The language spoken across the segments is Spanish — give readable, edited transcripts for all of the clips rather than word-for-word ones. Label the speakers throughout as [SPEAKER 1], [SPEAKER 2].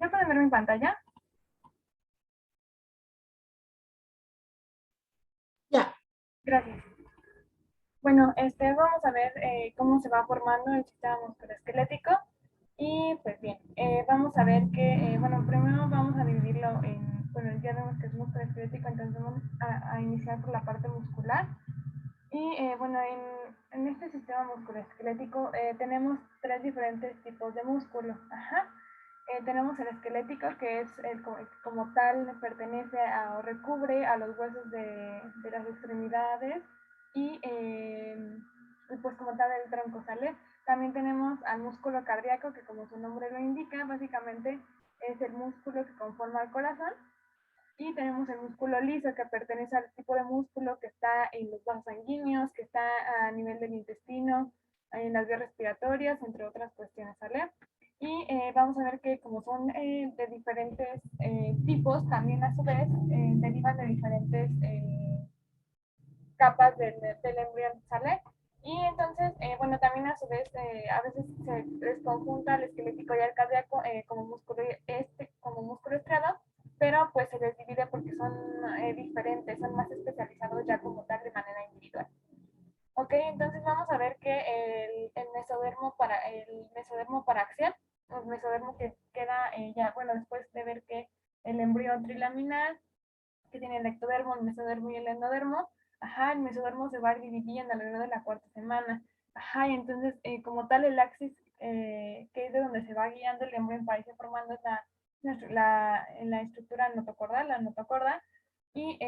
[SPEAKER 1] ¿Ya pueden ver mi pantalla?
[SPEAKER 2] Ya,
[SPEAKER 1] Gracias. Bueno, vamos a ver cómo se va formando el sistema musculoesquelético. Y pues bien, vamos a ver que, bueno, primero vamos a dividirlo en, bueno, ya vemos que es musculoesquelético, entonces vamos a iniciar por la parte muscular. Y bueno, en este sistema musculoesquelético tenemos tres diferentes tipos de músculo. Ajá. Tenemos el esquelético, que es como tal pertenece a o recubre a los huesos de las extremidades y pues como tal el tronco, ¿sale? También tenemos al músculo cardíaco, que como su nombre lo indica, básicamente es el músculo que conforma el corazón. Y tenemos el músculo liso, que pertenece al tipo de músculo que está en los vasos sanguíneos, que está a nivel del intestino, en las vías respiratorias, entre otras cuestiones, ¿sale? Y vamos a ver que como son de diferentes tipos, también a su vez derivan de diferentes capas del embrión, ¿sale? Y entonces, bueno, también a su vez, a veces se les conjunta el esquelético y el cardíaco como músculo estriado, pero pues se les divide porque son diferentes, son más especializados ya como tal de manera individual. Ok, entonces vamos a ver que el mesodermo paraxial, el mesodermo que queda ya, bueno, después de ver que el embrión trilaminar, que tiene el ectodermo, el mesodermo y el endodermo, ajá, el mesodermo se va dividiendo alrededor de la cuarta semana, ajá, y entonces como tal el axis que es de donde se va guiando el embrión para irse formando la estructura notocordal, la notocorda, y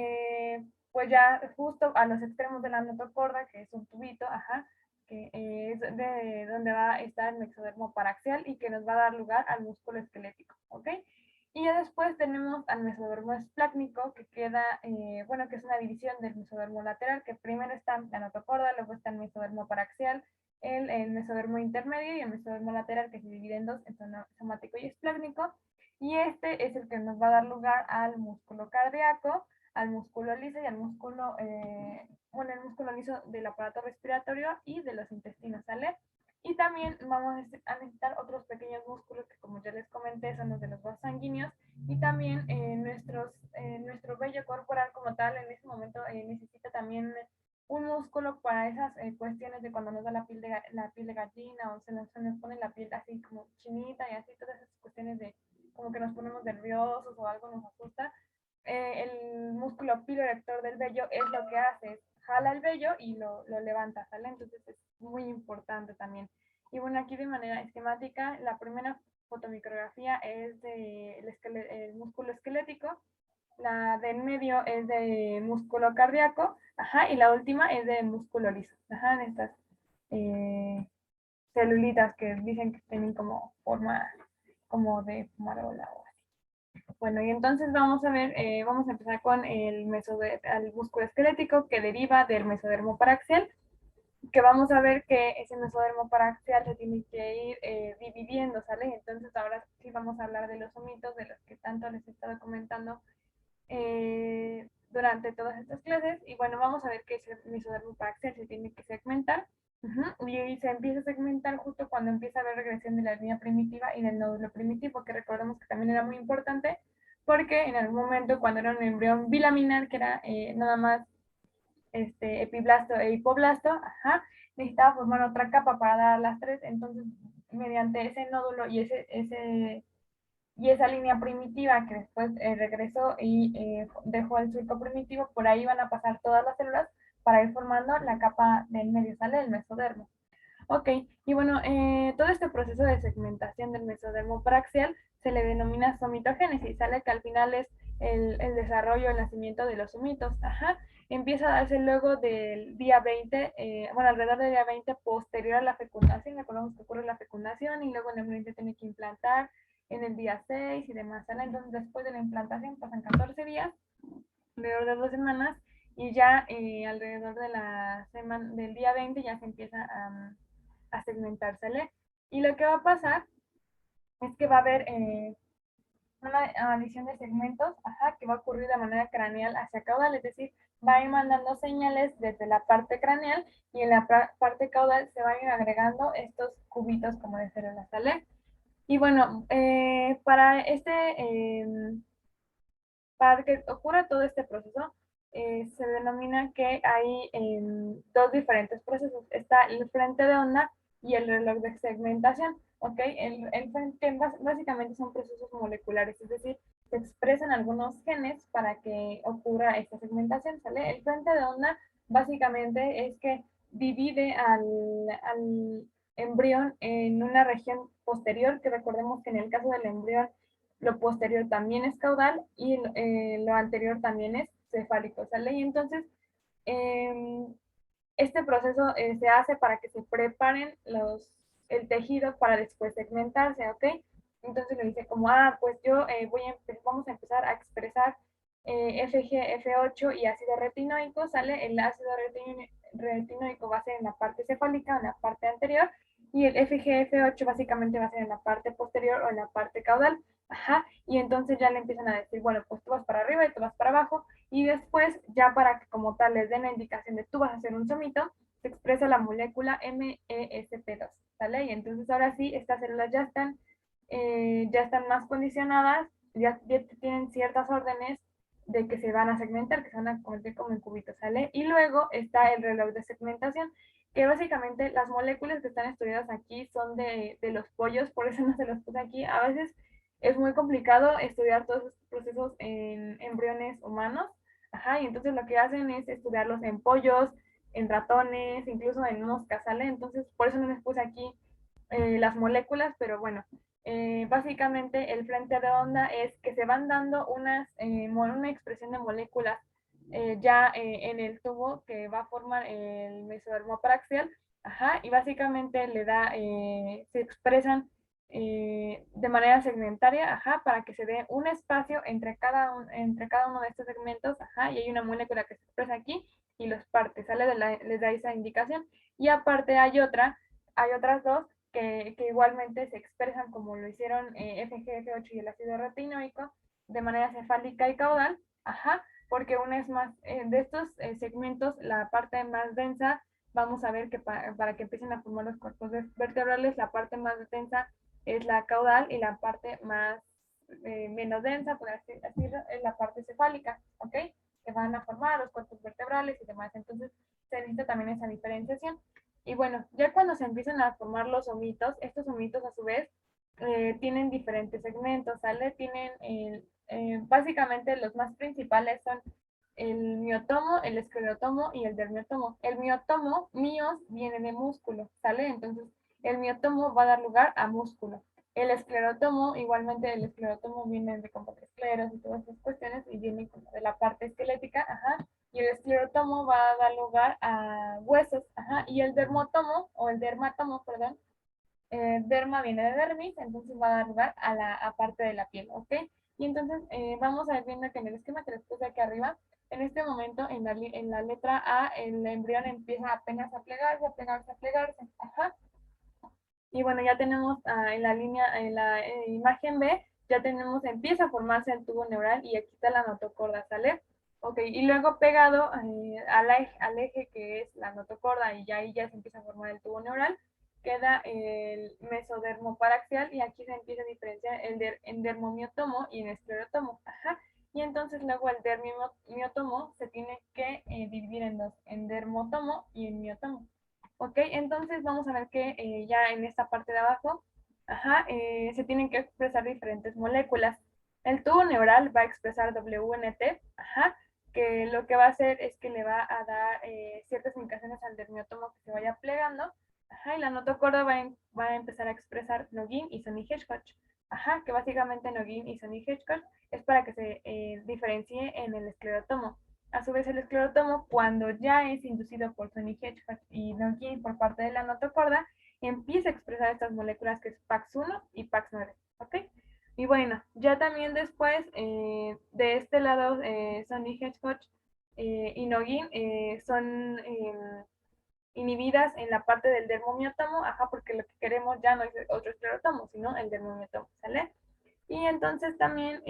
[SPEAKER 1] pues ya justo a los extremos de la notocorda, que es un tubito, ajá, que es de donde va a estar el mesodermo paraxial y que nos va a dar lugar al músculo esquelético, ¿ok? Y ya después tenemos al mesodermo esplácnico, que queda, bueno, que es una división del mesodermo lateral, que primero está la notocorda, luego está el mesodermo paraxial, el mesodermo intermedio y el mesodermo lateral, que se divide en dos, en somático y esplácnico. Y este es el que nos va a dar lugar al músculo cardíaco, al músculo liso y al músculo, bueno, el músculo liso del aparato respiratorio y de los intestinos, ¿sale? Y también vamos a necesitar otros pequeños músculos que, como ya les comenté, son los de los vasos sanguíneos. Y también nuestro vello corporal como tal en ese momento necesita también un músculo para esas cuestiones de cuando nos da la piel de gallina o se nos pone la piel así como chinita y así, todas esas cuestiones de como que nos ponemos nerviosos o algo nos asusta. El músculo piloerector del vello es lo que hace, es jala el vello y lo levanta, ¿sale? Entonces es muy importante también. Y bueno, aquí de manera esquemática, la primera fotomicrografía es el músculo esquelético, la del medio es de músculo cardíaco, ajá, y la última es de músculo liso, ajá, en estas eh, celulitas que dicen que tienen como forma como de fumarola o así. Bueno, y entonces vamos a ver, vamos a empezar con el músculo esquelético que deriva del mesodermo paraxial, que vamos a ver que ese mesodermo paraxial se tiene que ir dividiendo, ¿sale? Entonces ahora sí vamos a hablar de los omitos, de los que tanto les he estado comentando durante todas estas clases. Y bueno, vamos a ver que ese mesodermo paraxial se tiene que segmentar. Y se empieza a segmentar justo cuando empieza a haber regresión de la línea primitiva y del nódulo primitivo, que recordemos que también era muy importante, porque en algún momento cuando era un embrión bilaminar, que era nada más epiblasto e hipoblasto, ajá, necesitaba formar otra capa para dar las tres, entonces mediante ese nódulo y esa línea primitiva que después regresó y dejó el surco primitivo, por ahí van a pasar todas las células para ir formando la capa del medio, sale el mesodermo. Ok, y bueno, todo este proceso de segmentación del mesodermo paraxial se le denomina somitogénesis, sale que al final es el desarrollo, el nacimiento de los somitos, ajá, empieza a darse luego del día 20, bueno, alrededor del día 20 posterior a la fecundación, recordamos que ocurre la fecundación y luego el embrión se tiene que implantar en el día 6 y demás, ¿sale? Entonces después de la implantación pasan 14 días, alrededor de 2 semanas, y ya alrededor de del día 20 ya se empieza a segmentársele. Y lo que va a pasar es que va a haber una adición de segmentos, ajá, que va a ocurrir de manera craneal hacia caudal, es decir, va a ir mandando señales desde la parte craneal y en la parte caudal se van a ir agregando estos cubitos como de células, ¿sale? Y bueno, para que ocurra todo este proceso, se denomina que hay dos diferentes procesos. Está el frente de onda y el reloj de segmentación. ¿Ok? El frente básicamente son procesos moleculares, es decir, se expresan algunos genes para que ocurra esta segmentación, ¿sale? El frente de onda básicamente es que divide al embrión en una región posterior, que recordemos que en el caso del embrión lo posterior también es caudal y lo anterior también es cefálico, ¿sale? Y entonces, eh, este proceso se hace para que se preparen el tejido para después segmentarse, ¿ok? Entonces le dice como, pues yo vamos a empezar a expresar FG, F8 y ácido retinoico, ¿sale? El ácido retinoico va a ser en la parte cefálica, en la parte anterior, y el FG, F8 básicamente va a ser en la parte posterior o en la parte caudal. Ajá, y entonces ya le empiezan a decir, bueno, pues tú vas para arriba y tú vas para abajo, y después, ya para que como tal les den la indicación de tú vas a hacer un somito, se expresa la molécula MESP2, ¿sale? Y entonces ahora sí, estas células ya están más condicionadas, ya tienen ciertas órdenes de que se van a segmentar, que se van a convertir como en cubitos, ¿sale? Y luego está el reloj de segmentación, que básicamente las moléculas que están estudiadas aquí son de los pollos, por eso no se los puse aquí. A veces es muy complicado estudiar todos estos procesos en embriones humanos. Ajá, y entonces lo que hacen es estudiarlos en pollos, en ratones, incluso en moscas, ¿sale? Entonces, por eso no les puse aquí las moléculas, pero bueno, básicamente el frente de onda es que se van dando una expresión de moléculas en el tubo que va a formar el mesodermo paraxial, ajá, y básicamente se expresan de manera segmentaria, ajá, para que se dé un espacio entre cada uno de estos segmentos, ajá, y hay una molécula que se expresa aquí y los parte, sale les da esa indicación. Y aparte hay otras dos que igualmente se expresan como lo hicieron FGF8 y el ácido retinoico de manera cefálica y caudal, ajá, porque una es más, de estos segmentos, la parte más densa, vamos a ver que para que empiecen a formar los cuerpos vertebrales, la parte más densa es la caudal y la parte menos densa, por así decirlo, es la parte cefálica, ¿ok? Que van a formar los cuerpos vertebrales y demás. Entonces, se necesita también esa diferenciación. Y bueno, ya cuando se empiezan a formar los omitos, estos omitos a su vez tienen diferentes segmentos, ¿sale? Básicamente los más principales son el miotomo, el esclerotomo y el dermiotomo. El miotomo, mios, viene de músculo, ¿sale? Entonces, el miotomo va a dar lugar a músculo. El esclerotomo, igualmente el esclerotomo viene de como de escleros y todas esas cuestiones y viene como de la parte esquelética, ajá, y el esclerotomo va a dar lugar a huesos, ajá, y el dermotomo, o el dermatomo, perdón, derma viene de dermis, entonces va a dar lugar a la parte de la piel, ¿ok? Y entonces vamos a ir viendo que en el esquema que les puse aquí arriba, en este momento en la letra A, el embrión empieza apenas a plegarse, a plegarse, a plegarse, ajá, y bueno, ya tenemos en la imagen B, ya tenemos, empieza a formarse el tubo neural y aquí está la notocorda, ¿sale? Ok, y luego pegado al eje que es la notocorda y ya ahí ya se empieza a formar el tubo neural, queda el mesodermo paraxial y aquí se empieza a diferenciar el endermomiotomo y el esclerotomo. Ajá. Y entonces luego el dermiotomo se tiene que dividir en dos, en dermotomo y en miotomo. Ok, entonces vamos a ver que ya en esta parte de abajo, ajá, se tienen que expresar diferentes moléculas. El tubo neural va a expresar WNT, ajá, que lo que va a hacer es que le va a dar ciertas indicaciones al dermiotomo que se vaya plegando, ajá, y la notocorda va a empezar a expresar Nogin y Sony-Heskach, ajá, que básicamente Nogin y Sony-Heskach es para que se diferencie en el esclerotomo. A su vez, el esclerotomo, cuando ya es inducido por Sony Hedgehog y Nogin por parte de la notocorda, empieza a expresar estas moléculas que es PAX1 y PAX9. ¿Ok? Y bueno, ya también después, de este lado, Sony Hedgehog y Nogin son inhibidas en la parte del dermomiotomo, ajá, porque lo que queremos ya no es otro esclerotomo, sino el dermomiotomo, ¿sale? Y entonces también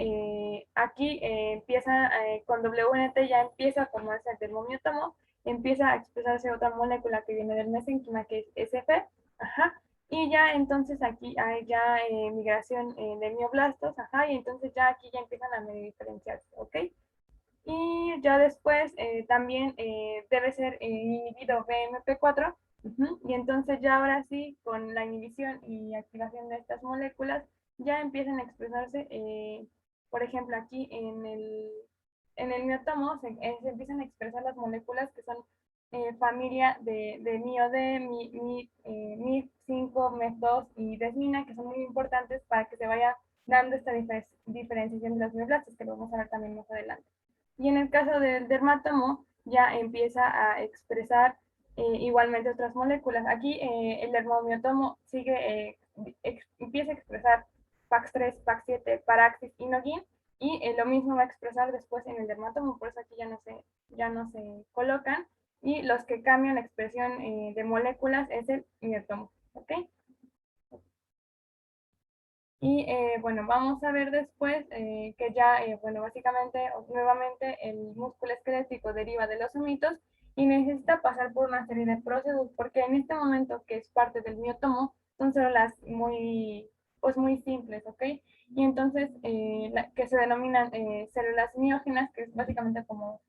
[SPEAKER 1] aquí empieza, con WNT ya empieza a formarse el termomiotomo, empieza a expresarse otra molécula que viene del mesénquima, que es SF, ajá, Y ya entonces aquí hay ya migración de mioblastos, ajá, y entonces ya aquí ya empiezan a medio diferenciarse, ¿ok? Y ya después también debe ser inhibido BMP4, y entonces ya ahora sí, con la inhibición y activación de estas moléculas, ya empiezan a expresarse, por ejemplo, aquí en el miotomo se empiezan a expresar las moléculas que son familia de MIO-D, MIP5, MEF2 y desmina, que son muy importantes para que se vaya dando esta diferenciación de los mioblastos, que lo vamos a ver también más adelante. Y en el caso del dermatomo, ya empieza a expresar igualmente otras moléculas. Aquí el dermomiotomo sigue, empieza a expresar PAX3, PAX7, Paraxis y Noguin, y lo mismo va a expresar después en el dermatomo, por eso aquí ya no se colocan. Y los que cambian la expresión de moléculas es el miotomo. ¿Ok? Y bueno, vamos a ver después que ya, bueno, básicamente, nuevamente, el músculo esquelético deriva de los somitos y necesita pasar por una serie de procesos, porque en este momento, que es parte del miotomo, son células muy, pues muy simples, ¿ok? Y entonces, que se denominan células miógenas, que es básicamente como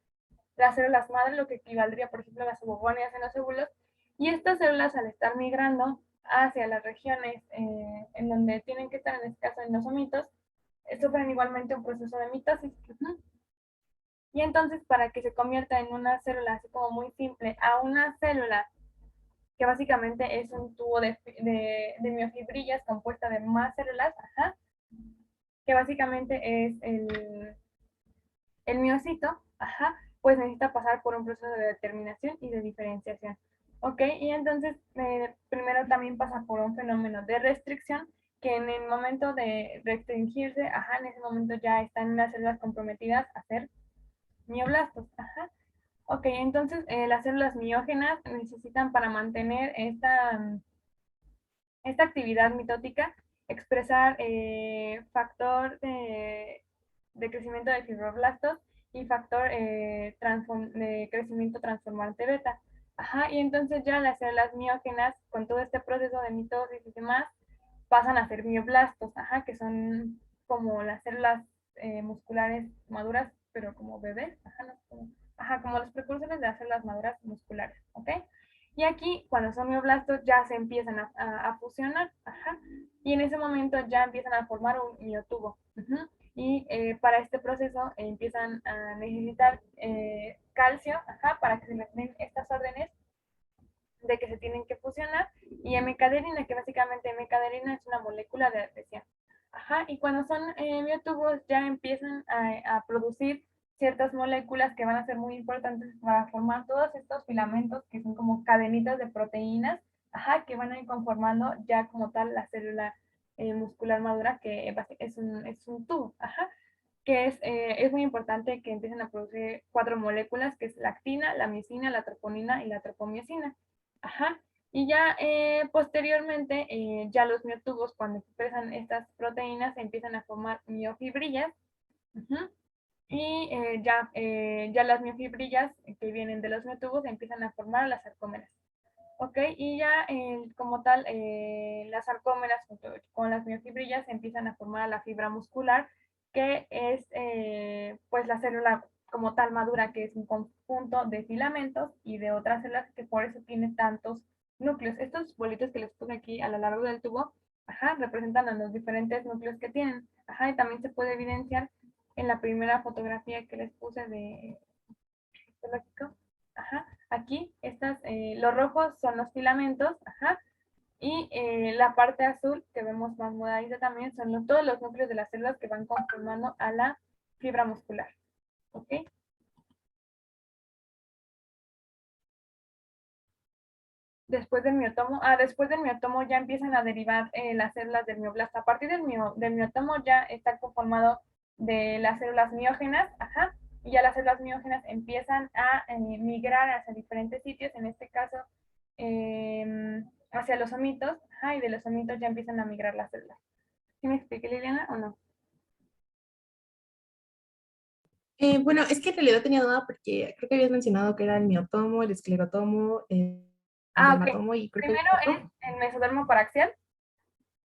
[SPEAKER 1] las células madre, lo que equivaldría, por ejemplo, a las ovogonias en los óvulos, y estas células al estar migrando hacia las regiones en donde tienen que estar, en este caso en los omitos, sufren igualmente un proceso de mitosis. Y entonces, para que se convierta en una célula así como muy simple a una célula que básicamente es un tubo de miofibrillas compuesta de más células, ajá, que básicamente es el miocito, ajá, pues necesita pasar por un proceso de determinación y de diferenciación. ¿Ok? Y entonces, primero también pasa por un fenómeno de restricción, que en el momento de restringirse, ajá, en ese momento ya están las células comprometidas a ser mioblastos, ajá. Ok, entonces las células miógenas necesitan para mantener esta actividad mitótica expresar factor de crecimiento de fibroblastos y factor de crecimiento transformante beta. Ajá, y entonces ya las células miógenas, con todo este proceso de mitosis y demás, pasan a ser mioblastos, ajá, que son como las células musculares maduras, pero como bebés, ajá, no, como los precursores de las células maduras musculares, ¿ok? Y aquí, cuando son mioblastos, ya se empiezan a fusionar, ajá, y en ese momento ya empiezan a formar un miotubo. Uh-huh. Y para este proceso empiezan a necesitar calcio, ajá, para que se les den estas órdenes de que se tienen que fusionar, y M-caderina, que básicamente M-caderina es una molécula de adhesión. Ajá, y cuando son miotubos ya empiezan a producir ciertas moléculas que van a ser muy importantes para formar todos estos filamentos que son como cadenitas de proteínas, ajá, que van a ir conformando ya como tal la célula muscular madura, que es un tubo, ajá, que es muy importante que empiecen a producir 4 moléculas, que es la actina, la miosina, la troponina y la tropomiosina. Ajá. Y ya posteriormente, ya los miotubos, cuando expresan estas proteínas, empiezan a formar miofibrillas. Uh-huh. Y ya las miofibrillas que vienen de los miotubos empiezan a formar las sarcómeras. ¿Ok? Y ya como tal, las sarcómeras junto con las miofibrillas empiezan a formar la fibra muscular, que es pues la célula como tal madura, que es un conjunto de filamentos y de otras células, que por eso tiene tantos núcleos. Estos bolitos que les puse aquí a lo largo del tubo, ajá, representan a los diferentes núcleos que tienen. Ajá, y también se puede evidenciar en la primera fotografía que les puse de histológico. Ajá, aquí los rojos son los filamentos, ajá, y la parte azul que vemos más moradita también son todos los núcleos de las células que van conformando a la fibra muscular. ¿Ok? Después del miotomo ya empiezan a derivar las células del mioblasto. A partir del miotomo ya está conformado de las células miógenas, ajá, y ya las células miógenas empiezan a migrar hacia diferentes sitios, en este caso hacia los omitos, ajá, y de los omitos ya empiezan a migrar las células. ¿Sí me expliqué, Liliana, o no?
[SPEAKER 2] Bueno, es que en realidad tenía duda porque creo que habías mencionado que era el miotomo, el esclerotomo,
[SPEAKER 1] Ah, ok.
[SPEAKER 2] dermatomo y creo que
[SPEAKER 1] Primero
[SPEAKER 2] el
[SPEAKER 1] es
[SPEAKER 2] otro.
[SPEAKER 1] el mesodermo paraxial,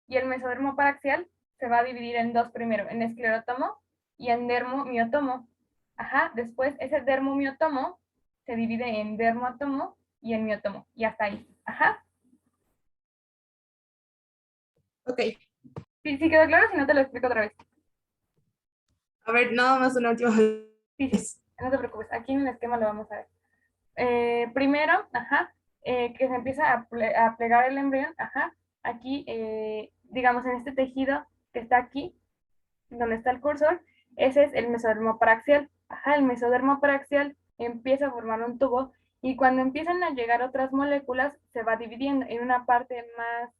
[SPEAKER 1] y el mesodermo paraxial se va a dividir en dos primero, en esclerótomo y en dermo-miotomo. Ajá, después ese dermo-miotomo se divide en dermatomo y en miotomo, y hasta ahí. Ajá.
[SPEAKER 2] Ok,
[SPEAKER 1] Sí, sí quedó claro, si no te lo explico otra vez.
[SPEAKER 2] a ver, nada más una última
[SPEAKER 1] Sí, sí,
[SPEAKER 2] vez.
[SPEAKER 1] no te preocupes, aquí en el esquema lo vamos a ver. Primero, ajá, que se empieza a plegar el embrión, ajá, aquí, digamos, en este tejido que está aquí, donde está el cursor, ese es el mesodermo paraxial. Ajá, el mesodermo paraxial empieza a formar un tubo y cuando empiezan a llegar otras moléculas se va dividiendo en una parte más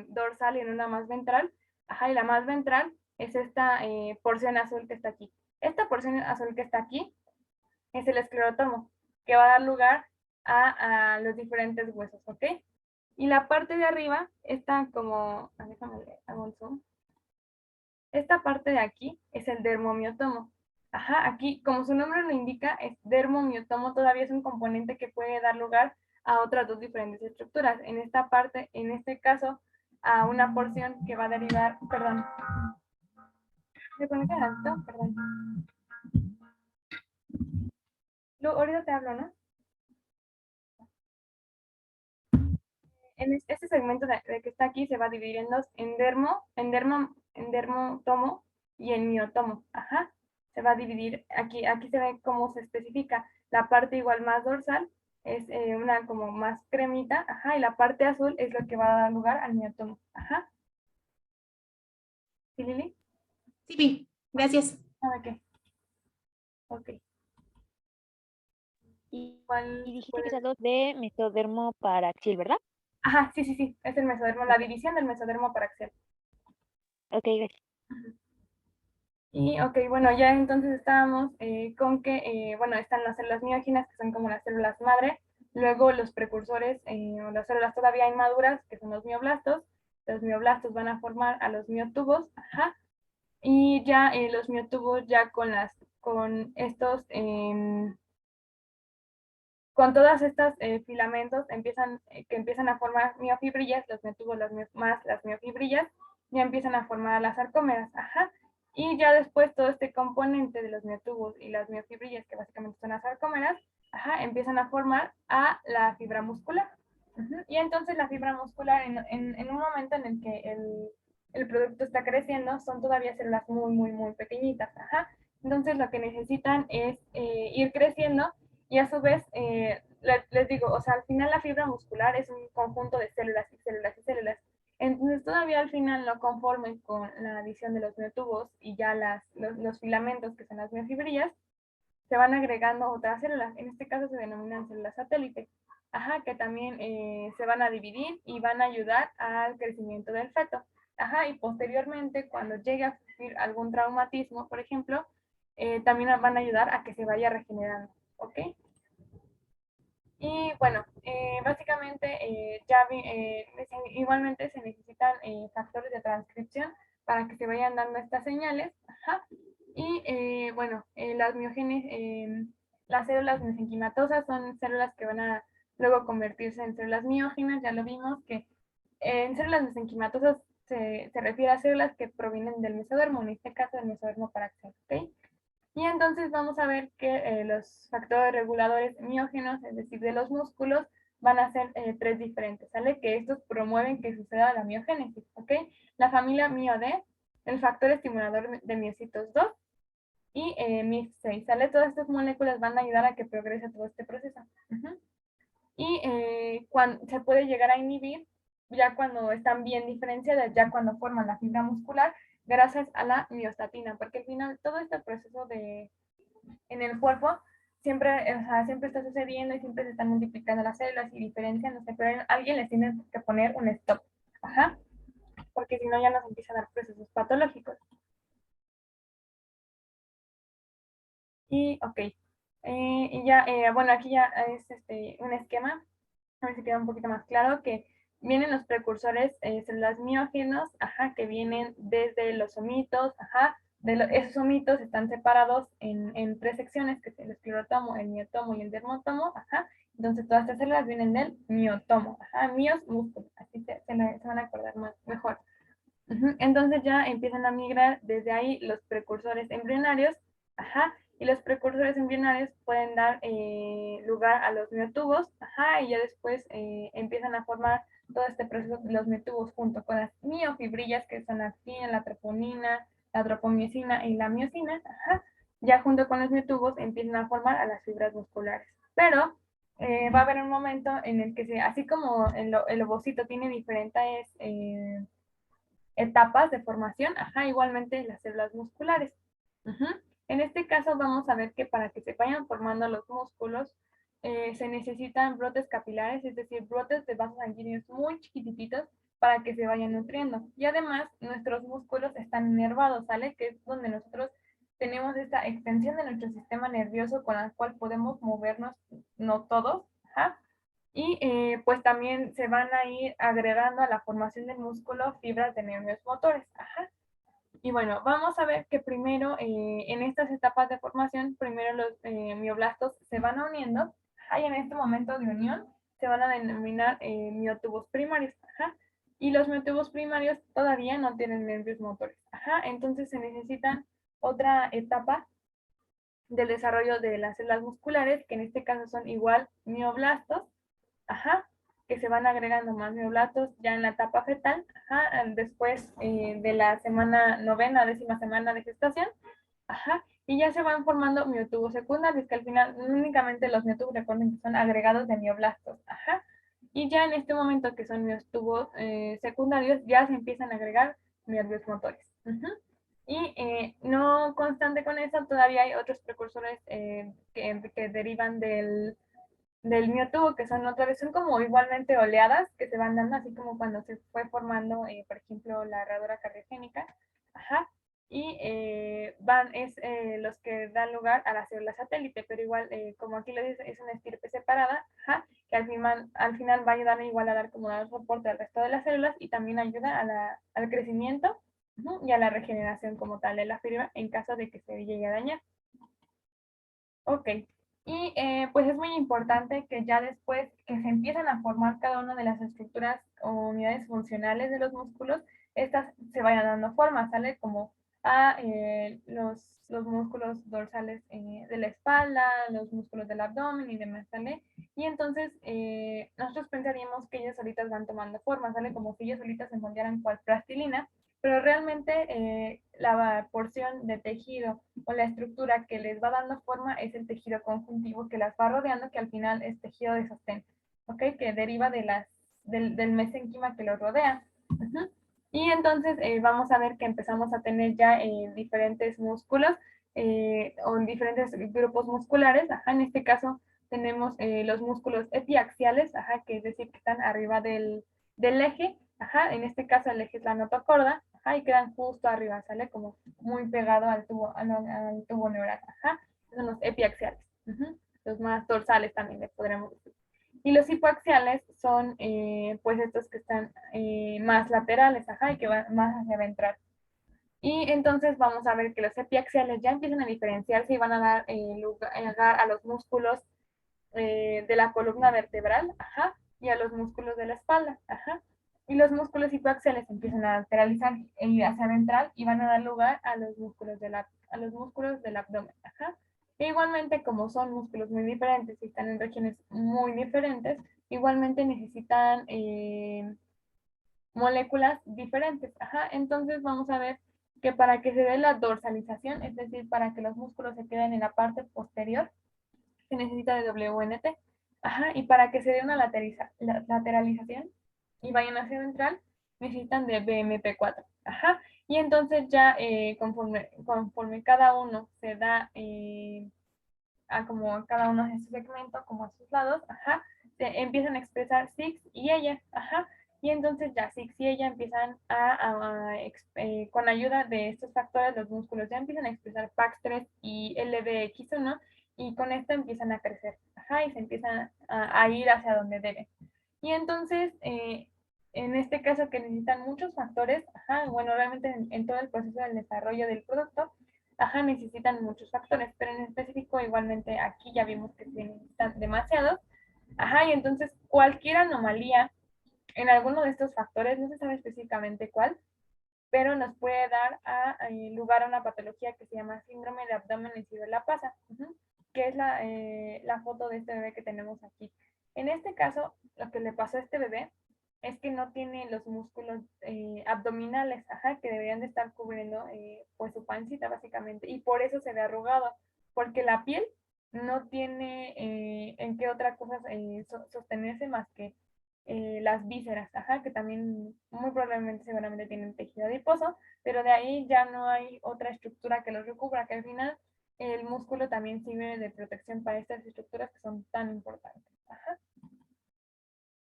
[SPEAKER 1] dorsal y en una más ventral. Ajá, y la más ventral es esta porción azul que está aquí. Esta porción azul que está aquí es el esclerotomo, que va a dar lugar a los diferentes huesos, ¿ok? Y la parte de arriba está como, déjame ver, hago un zoom. Esta parte de aquí es el dermomiotomo. Ajá, aquí, como su nombre lo indica, es dermomiotomo, todavía es un componente que puede dar lugar a otras dos diferentes estructuras. En esta parte, en este caso, a una porción que va a derivar, perdón, ¿se conecta alto? Perdón. Ahorita te hablo, ¿no? En este segmento de que está aquí se va a dividir en dos, en dermotomo y en miotomo. Ajá. Se va a dividir, aquí se ve cómo se especifica. La parte igual más dorsal es una como más cremita, ajá, y la parte azul es lo que va a dar lugar al miotomo. Ajá. ¿Sí, Lili?
[SPEAKER 2] Sí, Pi, gracias.
[SPEAKER 1] ¿Sabe qué? Ok.
[SPEAKER 3] Y
[SPEAKER 1] ¿Cuál se
[SPEAKER 3] dijiste que
[SPEAKER 1] puede?
[SPEAKER 3] es algo de mesodermo paraxil, ¿verdad?
[SPEAKER 1] Ajá, sí, sí, sí. Es el mesodermo, la
[SPEAKER 3] Ok,
[SPEAKER 1] división del mesodermo paraxial.
[SPEAKER 3] ok, gracias.
[SPEAKER 1] Y ok, bueno, ya entonces estábamos con que, bueno, están las células miógenas, que son como las células madre, luego los precursores o las células todavía inmaduras, que son los mioblastos van a formar a los miotubos, ajá, y ya los miotubos ya con estos, con todas estas filamentos que empiezan a formar miofibrillas, los miotubos más las miofibrillas, ya empiezan a formar las sarcómeras, ajá. Y ya después todo este componente de los miotubos y las miofibrillas, que básicamente son las sarcómeras, ajá, empiezan a formar a la fibra muscular. Y entonces la fibra muscular, en un momento en el que el producto está creciendo, son todavía células muy, muy, muy pequeñitas, ajá. Entonces lo que necesitan es ir creciendo y a su vez, les digo, o sea, al final la fibra muscular es un conjunto de células y células y células. Entonces todavía al final no conforme con la adición de los miotubos y ya los filamentos que son las miofibrillas, se van agregando otras células. En este caso se denominan células satélite. Ajá, que también se van a dividir y van a ayudar al crecimiento del feto. Ajá, y posteriormente cuando llegue a sufrir algún traumatismo, por ejemplo, también van a ayudar a que se vaya regenerando. ¿Ok? Y bueno, básicamente igualmente se necesitan factores de transcripción para que se vayan dando estas señales. Ajá. Y bueno, las células mesenquimatosas son células que van a luego convertirse en células miógenas. Ya lo vimos que en células mesenquimatosas se refiere a células que provienen del mesodermo, en este caso del mesodermo paraxial. ¿Okay? Y entonces vamos a ver que los factores reguladores miógenos, es decir, de los músculos, van a ser tres diferentes, ¿sale? Que estos promueven que suceda la miogénesis, ¿ok? La familia MIO-D, el factor estimulador de miocitos 2 y MIF6, ¿sale? Todas estas moléculas van a ayudar a que progrese todo este proceso. Y se puede llegar a inhibir ya cuando están bien diferenciadas, ya cuando forman la fibra muscular, gracias a la miostatina, porque al final todo este proceso en el cuerpo siempre, o sea, siempre está sucediendo y siempre se están multiplicando las células y diferenciándose, pero alguien les tiene que poner un stop, ajá, porque si no ya nos empieza a dar procesos patológicos. Y ok, y ya, bueno, aquí ya es un esquema, a ver si queda un poquito más claro, que vienen los precursores células miógenos, ajá, que vienen desde los somitos, ajá, esos somitos están separados en tres secciones, que es el esclerotomo, el miotomo y el dermotomo, ajá, Entonces todas estas células vienen del miotomo. Ajá, mios, músculo. Así se van a acordar mejor. Entonces ya empiezan a migrar desde ahí los precursores embrionarios, ajá, y los precursores embrionarios pueden dar lugar a los miotubos, ajá, y ya después empiezan a formar todo este proceso de los miotubos junto con las miofibrillas, que son la actina, la troponina, la tropomiosina y la miosina, ajá, ya junto con los miotubos empiezan a formar a las fibras musculares. Pero va a haber un momento en el que, así como el ovocito tiene diferentes etapas de formación, ajá, igualmente las células musculares. En este caso vamos a ver que para que se vayan formando los músculos se necesitan brotes capilares, es decir, brotes de vasos sanguíneos muy chiquititos para que se vayan nutriendo. Y además nuestros músculos están inervados, ¿sale? Que es donde nosotros tenemos esta extensión de nuestro sistema nervioso con la cual podemos movernos, no todos, ajá, y pues también se van a ir agregando a la formación del músculo fibras de nervios motores. Ajá. Y bueno, vamos a ver que primero en estas etapas de formación, primero los mioblastos se van uniendo. Ajá, y en este momento de unión se van a denominar miotubos primarios. Ajá. Y los miotubos primarios todavía no tienen nervios motores. Ajá. Entonces se necesitan otra etapa del desarrollo de las células musculares, que en este caso son igual mioblastos, ajá, que se van agregando más mioblastos ya en la etapa fetal, ajá, después de la semana novena, 10ª semana de gestación, ajá, y ya se van formando miotubos secundarios, que al final únicamente los miotubos recuerden que son agregados de mioblastos, ajá, y ya en este momento que son miotubos secundarios, ya se empiezan a agregar nervios motores. Y no constante con eso, todavía hay otros precursores que derivan del miotubo, que son otra vez, son como igualmente oleadas que se van dando, así como cuando se fue formando, por ejemplo, la herradura cardiogénica, ajá, y los que dan lugar a la célula satélite, pero igual, como aquí lo dice, es una estirpe separada, ajá, que al final va a ayudar igual a dar como un soporte al resto de las células y también ayuda al crecimiento y a la regeneración como tal de la fibra en caso de que se llegue a dañar. Ok, y pues es muy importante que ya después que se empiezan a formar cada una de las estructuras o unidades funcionales de los músculos, estas se vayan dando forma, ¿sale? Como los músculos dorsales de la espalda, los músculos del abdomen y demás, ¿sale? Y entonces nosotros pensaríamos que ellas solitas van tomando forma, ¿sale? Como si ellas solitas se moldearan cual plastilina, pero realmente la porción de tejido o la estructura que les va dando forma es el tejido conjuntivo que las va rodeando, que al final es tejido de sostén, ¿ok? Que deriva del mesénquima que los rodea. Y entonces vamos a ver que empezamos a tener ya diferentes músculos o diferentes grupos musculares. Ajá, en este caso tenemos los músculos epiaxiales, ajá, que es decir, que están arriba del eje. Ajá, en este caso el eje es la notocorda, ajá, y quedan justo arriba, ¿sale? Como muy pegado al tubo neural, ajá. Son los epiaxiales, los más dorsales también le podremos decir. Y los hipoaxiales son pues estos que están más laterales, ajá, y que van más hacia ventral. Y entonces vamos a ver que los epiaxiales ya empiezan a diferenciarse y van a dar lugar a los músculos de la columna vertebral, ajá, y a los músculos de la espalda, ajá. Y los músculos hipoaxiales empiezan a lateralizar y hacia ventral y van a dar lugar a los músculos del abdomen, ajá. E igualmente, como son músculos muy diferentes y están en regiones muy diferentes, igualmente necesitan moléculas diferentes, ajá. Entonces vamos a ver que para que se dé la dorsalización, es decir, para que los músculos se queden en la parte posterior, se necesita de WNT. Ajá, y para que se dé una lateralización y vayan hacia ventral, necesitan de BMP4. Ajá, y entonces ya conforme cada uno se da a como cada uno de sus segmentos, como a sus lados, ajá, se empiezan a expresar SIX y ella, ajá, y entonces ya SIX y ella empiezan con ayuda de estos factores, los músculos ya empiezan a expresar PAX3 y LBX1, y con esto empiezan a crecer, ajá, y se empiezan a ir hacia donde deben. Y entonces, en este caso que necesitan muchos factores, ajá, bueno, realmente en todo el proceso del desarrollo del producto, ajá, necesitan muchos factores, pero en específico igualmente aquí ya vimos que se necesitan demasiados, Ajá, y entonces cualquier anomalía en alguno de estos factores, no se sabe específicamente cuál, pero nos puede dar lugar a una patología que se llama síndrome de abdomen hendido de la pasa, que es la foto de este bebé que tenemos aquí. En este caso, lo que le pasó a este bebé es que no tiene los músculos abdominales, que deberían de estar cubriendo pues su pancita básicamente, y por eso se ve arrugado, porque la piel no tiene en qué otra cosa sostenerse más que las vísceras, que también muy probablemente seguramente tienen tejido adiposo, pero de ahí ya no hay otra estructura que los recubra, que al final el músculo también sirve de protección para estas estructuras que son tan importantes.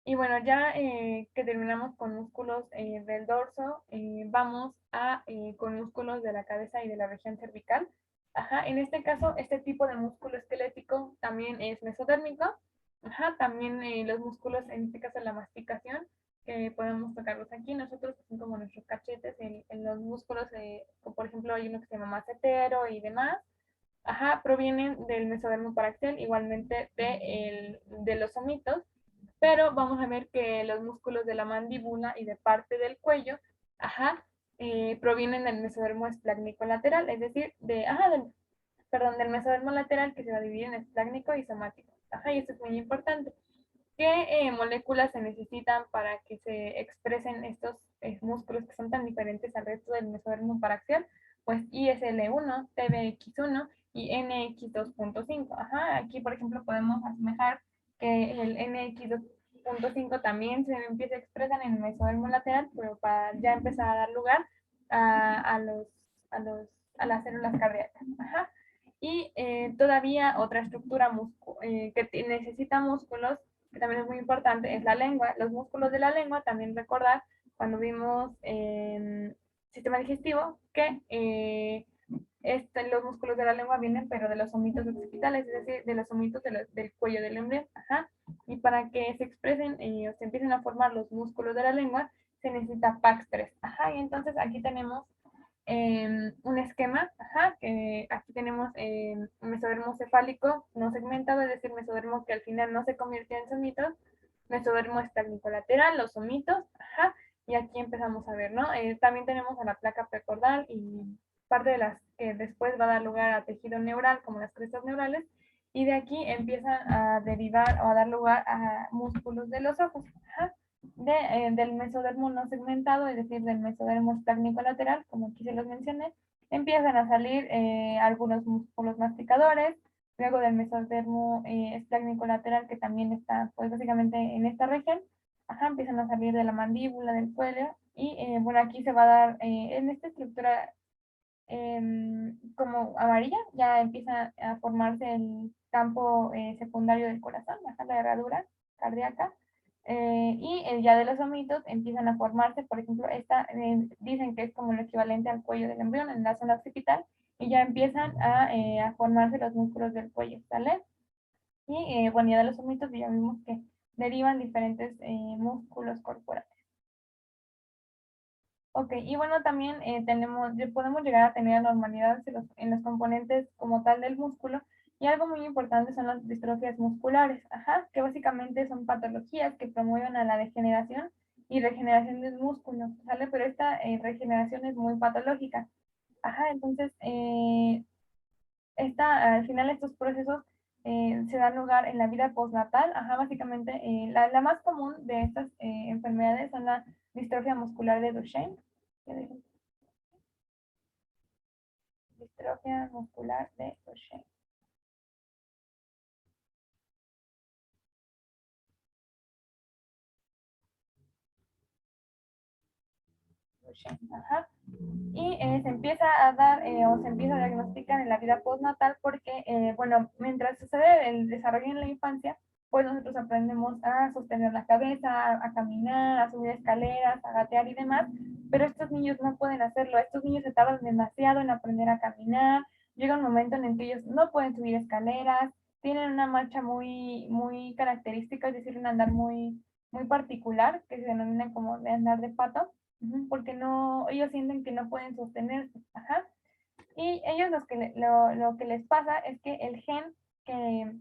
[SPEAKER 1] Y bueno, ya que terminamos con músculos del dorso, vamos con músculos de la cabeza y de la región cervical. En este caso, este tipo de músculo esquelético también es mesodérmico. También los músculos, en este caso la masticación, que podemos tocarlos aquí. Nosotros, son como nuestros cachetes en los músculos, por ejemplo, hay uno que se llama macetero y demás. Provienen del mesodermo paraxial, igualmente de los omitos, pero vamos a ver que los músculos de la mandíbula y de parte del cuello, provienen del mesodermo esplácnico lateral, es decir, del mesodermo lateral, que se va a dividir en esplácnico y somático. Y esto es muy importante. ¿Qué moléculas se necesitan para que se expresen estos músculos que son tan diferentes al resto del mesodermo paraxial? Pues ISL1, TBX1 y NX2.5. Aquí por ejemplo podemos asemejar que el NX2.5 también se empieza a expresar en el mesodermo lateral, pero para ya empezar a dar lugar a las células cardíacas. Y todavía otra estructura que necesita músculos, que también es muy importante, es la lengua. Los músculos de la lengua, también recordar cuando vimos sistema digestivo, que los músculos de la lengua vienen pero de los omitos occipitales, es decir, de los omitos del cuello del embrión. Y para que se expresen o se empiecen a formar los músculos de la lengua, se necesita PAX3. Y entonces aquí tenemos un esquema, que aquí tenemos un mesodermo cefálico no segmentado, es decir, mesodermo que al final no se convirtió en somitos, mesodermo estácnico lateral, los somitos, y aquí empezamos a ver, ¿no? También tenemos a la placa precordal y parte de las que después va a dar lugar a tejido neural, como las crestas neurales, y de aquí empiezan a derivar o a dar lugar a músculos de los ojos, del mesodermo no segmentado, es decir, del mesodermo esplácnico lateral, como aquí se los mencioné, empiezan a salir algunos músculos masticadores, luego del mesodermo esplácnico lateral, que también está, pues básicamente en esta región, empiezan a salir de la mandíbula, del cuello, y bueno, aquí se va a dar, en esta estructura como amarilla, ya empieza a formarse el campo secundario del corazón, la herradura cardíaca, y ya de los omitos empiezan a formarse, por ejemplo, dicen que es como lo equivalente al cuello del embrión en la zona occipital, y ya empiezan a formarse los músculos del cuello, ¿sale? Y bueno, ya de los omitos ya vimos que derivan diferentes músculos corporales. Ok, y bueno, también podemos llegar a tener anormalidades en los componentes como tal del músculo, y algo muy importante son las distrofias musculares, que básicamente son patologías que promueven a la degeneración y regeneración del músculo, ¿sale? Pero esta regeneración es muy patológica, entonces al final estos procesos se dan lugar en la vida postnatal, básicamente la más común de estas enfermedades son la distrofia muscular de Duchenne, distrofia muscular de Duchenne. Y se empieza a dar o se empieza a diagnosticar en la vida postnatal porque, bueno, mientras sucede el desarrollo en la infancia, pues nosotros aprendemos a sostener la cabeza, a caminar, a subir escaleras, a gatear y demás, pero estos niños no pueden hacerlo. Estos niños se tardan demasiado en aprender a caminar. Llega un momento en el que ellos no pueden subir escaleras, tienen una marcha muy, muy característica, es decir, un andar muy, muy particular, que se denomina como de andar de pato, porque no, ellos sienten que no pueden sostenerse, y ellos lo que les pasa es que el gen que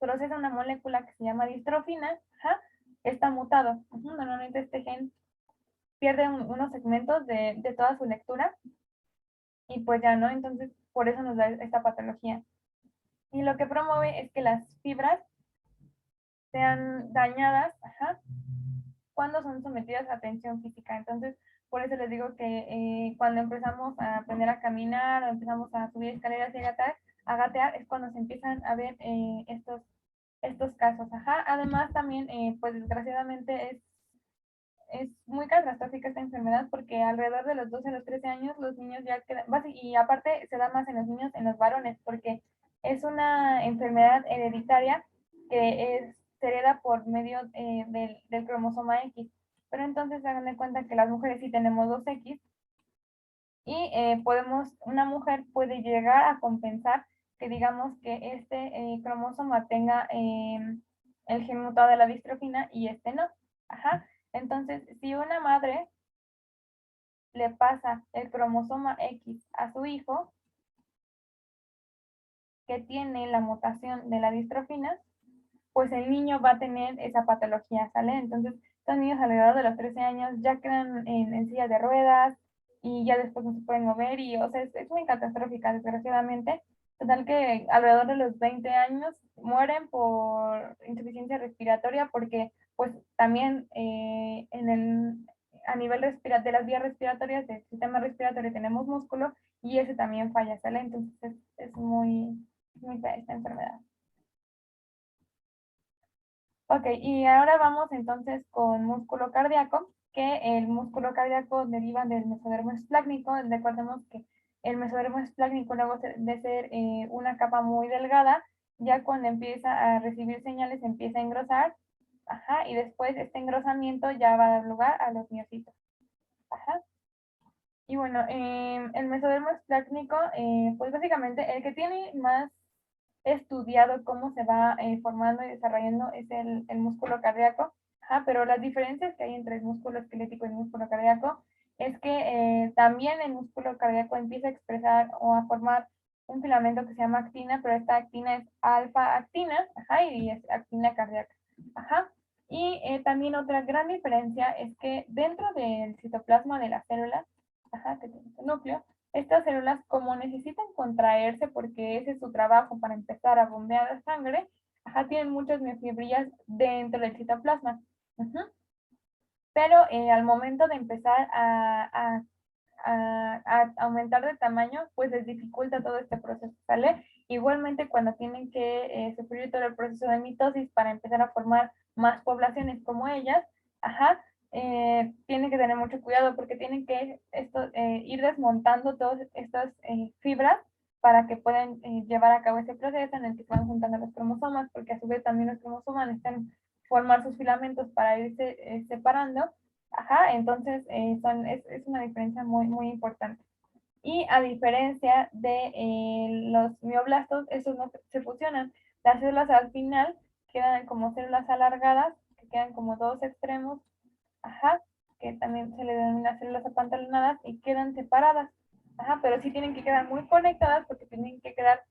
[SPEAKER 1] procesa una molécula que se llama distrofina, ajá, está mutado. Normalmente este gen pierde unos segmentos de toda su lectura y pues ya, ¿no? Entonces, por eso nos da esta patología. Y lo que promueve es que las fibras sean dañadas, ajá, cuando son sometidas a tensión física. Entonces, por eso les digo que cuando empezamos a aprender a caminar o empezamos a subir escaleras y a gatear, es cuando se empiezan a ver estos casos. Ajá. Además, también, pues desgraciadamente es muy catastrófica esta enfermedad porque alrededor de los 12 a los 13 años los niños ya quedan, y aparte se da más en los niños, en los varones, porque es una enfermedad hereditaria que se hereda por medio del cromosoma X. Pero entonces se hagan de cuenta que las mujeres sí tenemos 2X y una mujer puede llegar a compensar que digamos que este cromosoma tenga el gen mutado de la distrofina y este no. Ajá. Entonces, si una madre le pasa el cromosoma X a su hijo, que tiene la mutación de la distrofina, pues el niño va a tener esa patología, ¿sale? Entonces, estos niños alrededor de los 13 años ya quedan en silla de ruedas y ya después no se pueden mover y, o sea, es muy catastrófica, desgraciadamente. Total que alrededor de los 20 años mueren por insuficiencia respiratoria porque, pues, también a nivel de las vías respiratorias, del sistema respiratorio tenemos músculo y ese también falla, ¿sale? Entonces, es muy fea esta enfermedad. Ok, y ahora vamos entonces con músculo cardíaco, que el músculo cardíaco deriva del mesodermo esplácnico. Recordemos que el mesodermo esplácnico, luego de ser una capa muy delgada, ya cuando empieza a recibir señales empieza a engrosar, ajá, y después este engrosamiento ya va a dar lugar a los miocitos. Ajá. Y bueno, el mesodermo esplácnico, pues básicamente el que tiene más estudiado cómo se va formando y desarrollando es el músculo cardíaco. Ajá, pero las diferencias que hay entre el músculo esquelético y el músculo cardíaco es que también el músculo cardíaco empieza a expresar o a formar un filamento que se llama actina, pero esta actina es alfa-actina, ajá, y es actina cardíaca. Ajá. Y también otra gran diferencia es que dentro del citoplasma de las células, ajá, que tiene su núcleo, estas células, como necesitan contraerse porque ese es su trabajo para empezar a bombear la sangre, ajá, tienen muchas miofibrillas dentro del citoplasma. Pero al momento de empezar a aumentar de tamaño, pues les dificulta todo este proceso, ¿sale? Igualmente cuando tienen que sufrir todo el proceso de mitosis para empezar a formar más poblaciones como ellas, ajá, tienen que tener mucho cuidado porque tienen que ir desmontando todas estas fibras para que puedan llevar a cabo ese proceso en el que se van juntando los cromosomas, porque a su vez también los cromosomas necesitan formar sus filamentos para irse separando. Ajá, entonces es una diferencia muy importante. Y a diferencia de los mioblastos, esos no se fusionan. Las células al final quedan como células alargadas, que quedan como dos extremos, ajá, que también se le denomina células apantalonadas y quedan separadas. Ajá, pero sí tienen que quedar muy conectadas porque tienen que quedar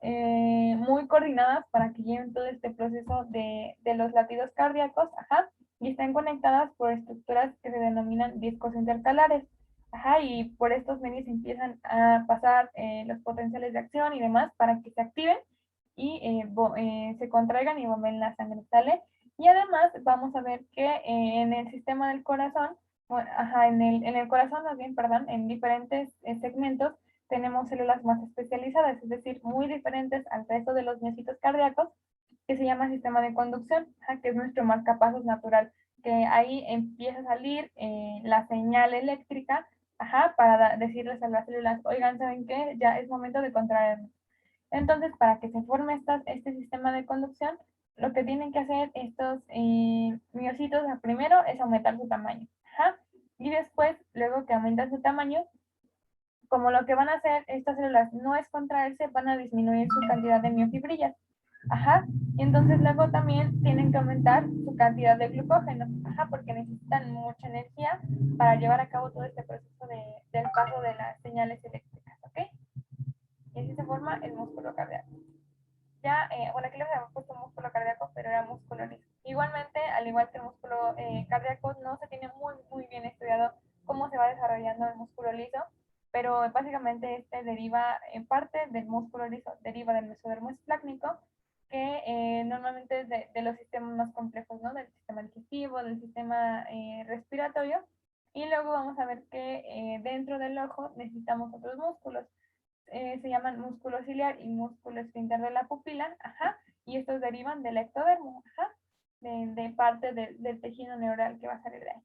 [SPEAKER 1] muy coordinadas para que lleven todo este proceso de los latidos cardíacos, ajá, y están conectadas por estructuras que se denominan discos intercalares. Ajá, y por estos medios empiezan a pasar los potenciales de acción y demás para que se activen y se contraigan y bomben la sangre, ¿sale? Y además vamos a ver que en el sistema del corazón, bueno, ajá, en el corazón más bien, perdón, en diferentes segmentos tenemos células más especializadas, es decir, muy diferentes al resto de los miocitos cardíacos, que se llama sistema de conducción, ajá, que es nuestro marcapasos natural, que ahí empieza a salir la señal eléctrica, ajá, para decirles a las células, oigan, ¿saben qué? Ya es momento de contraernos. Entonces, para que se forme este sistema de conducción, lo que tienen que hacer estos miocitos primero es aumentar su tamaño. Ajá. Y después, luego que aumentan su tamaño, como lo que van a hacer estas células no es contraerse, van a disminuir su cantidad de miofibrillas. Ajá. Y entonces luego también tienen que aumentar su cantidad de glucógeno. Ajá, porque necesitan mucha energía para llevar a cabo todo este proceso del paso de las señales eléctricas. ¿Ok? Y así se forma el músculo cardíaco. Ya era, bueno, aquí les habíamos puesto músculo cardíaco, pero era músculo liso. Igualmente, al igual que el músculo cardíaco, no se tiene muy bien estudiado cómo se va desarrollando el músculo liso, pero básicamente este deriva en parte del músculo liso, deriva del mesodermo esplácnico, que normalmente es de los sistemas más complejos, ¿no? Del sistema digestivo, del sistema respiratorio. Y luego vamos a ver que dentro del ojo necesitamos otros músculos. Se llaman músculo ciliar y músculo esfínter de la pupila, ajá, y estos derivan del ectodermo, ajá, de parte del tejido neural que va a salir de ahí.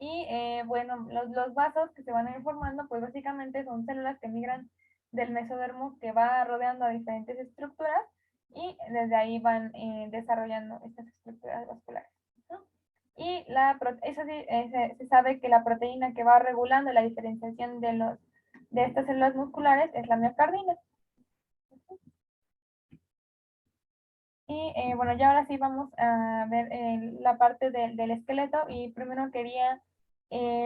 [SPEAKER 1] Y bueno, los vasos que se van a ir formando, pues básicamente son células que migran del mesodermo que va rodeando a diferentes estructuras y desde ahí van desarrollando estas estructuras vasculares, ¿no? Y eso sí, se sabe que la proteína que va regulando la diferenciación de estas células musculares es la miocardina. Y bueno, ya ahora sí vamos a ver la parte del esqueleto y primero quería,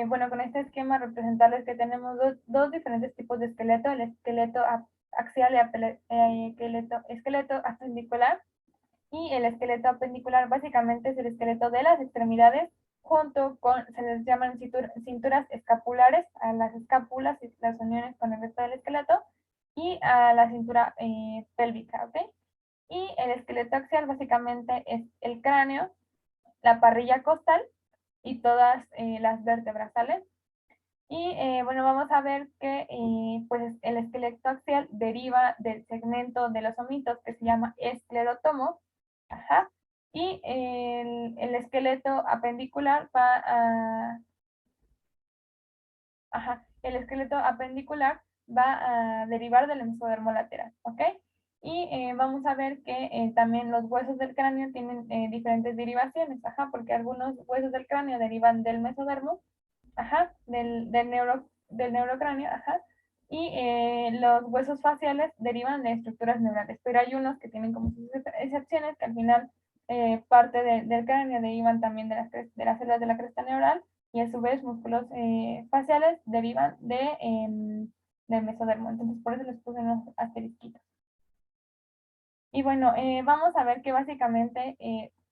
[SPEAKER 1] bueno, con este esquema representarles que tenemos dos diferentes tipos de esqueleto, el esqueleto axial y esqueleto apendicular. Y el esqueleto apendicular básicamente es el esqueleto de las extremidades junto con, se les llaman cinturas escapulares a las escápulas y las uniones con el resto del esqueleto y a la cintura pélvica, ¿ok? Y el esqueleto axial básicamente es el cráneo, la parrilla costal y todas las vértebras, ¿sale? Y bueno, vamos a ver que pues el esqueleto axial deriva del segmento de los omitos que se llama esclerotomo, ajá, y el esqueleto apendicular va a, ajá, el esqueleto apendicular va a derivar del mesodermo lateral, ¿ok? Y vamos a ver que también los huesos del cráneo tienen diferentes derivaciones, ajá, porque algunos huesos del cráneo derivan del mesodermo, ajá, del neurocráneo, ajá, y los huesos faciales derivan de estructuras neurales, pero hay unos que tienen como sus excepciones, que al final parte del cráneo derivan también de las células de la cresta neural, y a su vez músculos faciales derivan del mesodermo, entonces por eso les puse unos asterisquitos. Y bueno, vamos a ver que básicamente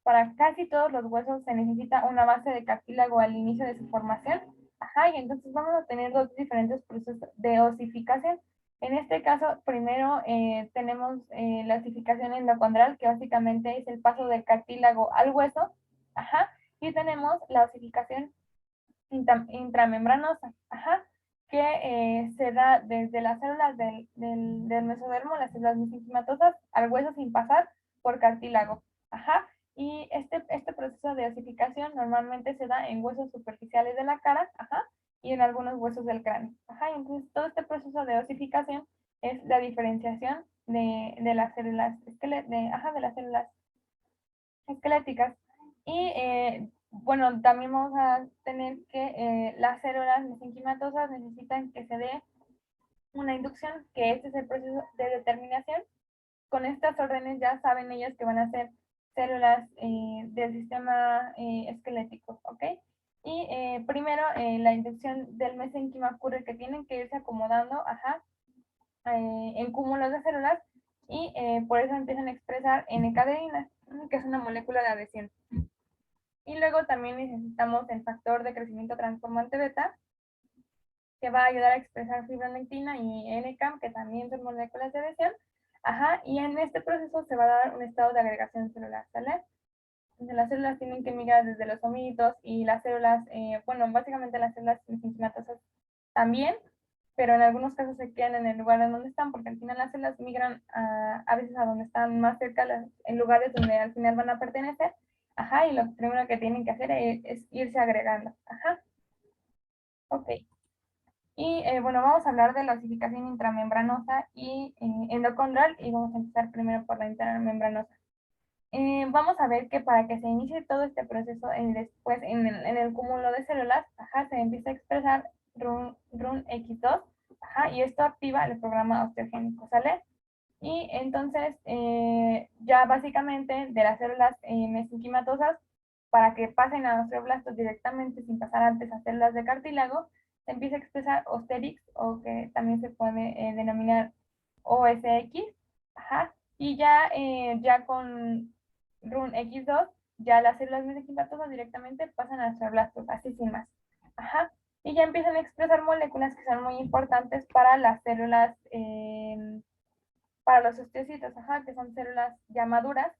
[SPEAKER 1] para casi todos los huesos se necesita una base de cartílago al inicio de su formación. Ajá, y entonces vamos a tener dos diferentes procesos de osificación. En este caso, primero tenemos la osificación endocondral, que básicamente es el paso del cartílago al hueso. Ajá, y tenemos la osificación intramembranosa. Ajá, que se da desde las células del mesodermo, las células mesenquimatosas, al hueso sin pasar por cartílago. Ajá. Y este proceso de osificación normalmente se da en huesos superficiales de la cara, ajá, y en algunos huesos del cráneo. Ajá. Y entonces todo este proceso de osificación es la diferenciación de las células de las células esqueléticas. Y bueno, también vamos a tener que las células mesenquimatosas necesitan que se dé una inducción, que este es el proceso de determinación. Con estas órdenes ya saben ellas que van a ser células del sistema esquelético, ¿ok? Y primero la inducción del mesenquima ocurre que tienen que irse acomodando, ajá, en cúmulos de células y por eso empiezan a expresar N-cadeína, que es una molécula de adhesión. Y luego también necesitamos el factor de crecimiento transformante beta, que va a ayudar a expresar fibronectina y NCAM, que también son moléculas de adhesión. Ajá, y en este proceso se va a dar un estado de agregación celular, ¿sale? Entonces, las células tienen que migrar desde los homínidos y las células, bueno, básicamente las células mesenquimatosas también, pero en algunos casos se quedan en el lugar en donde están, porque al final las células migran a veces a donde están más cerca, en lugares donde al final van a pertenecer. Ajá, y lo primero que tienen que hacer es irse agregando. Ajá. Ok. Y bueno, vamos a hablar de la osificación intramembranosa y endocondral, y vamos a empezar primero por la intramembranosa. Vamos a ver que para que se inicie todo este proceso, después en el cúmulo de células, ajá, se empieza a expresar RUNX2, ajá, y esto activa el programa osteogénico, ¿sale? Y entonces, ya básicamente de las células mesenquimatosas, para que pasen a osteoblastos directamente sin pasar antes a células de cartílago, se empieza a expresar Osterix, o que también se puede denominar OSX, ajá, Y ya con RUN X2, ya las células mesenquimatosas directamente pasan a astroblastos, así sin más. Ajá. Y ya empiezan a expresar moléculas que son muy importantes para las células, para los osteocitos, ajá, que son células ya maduras,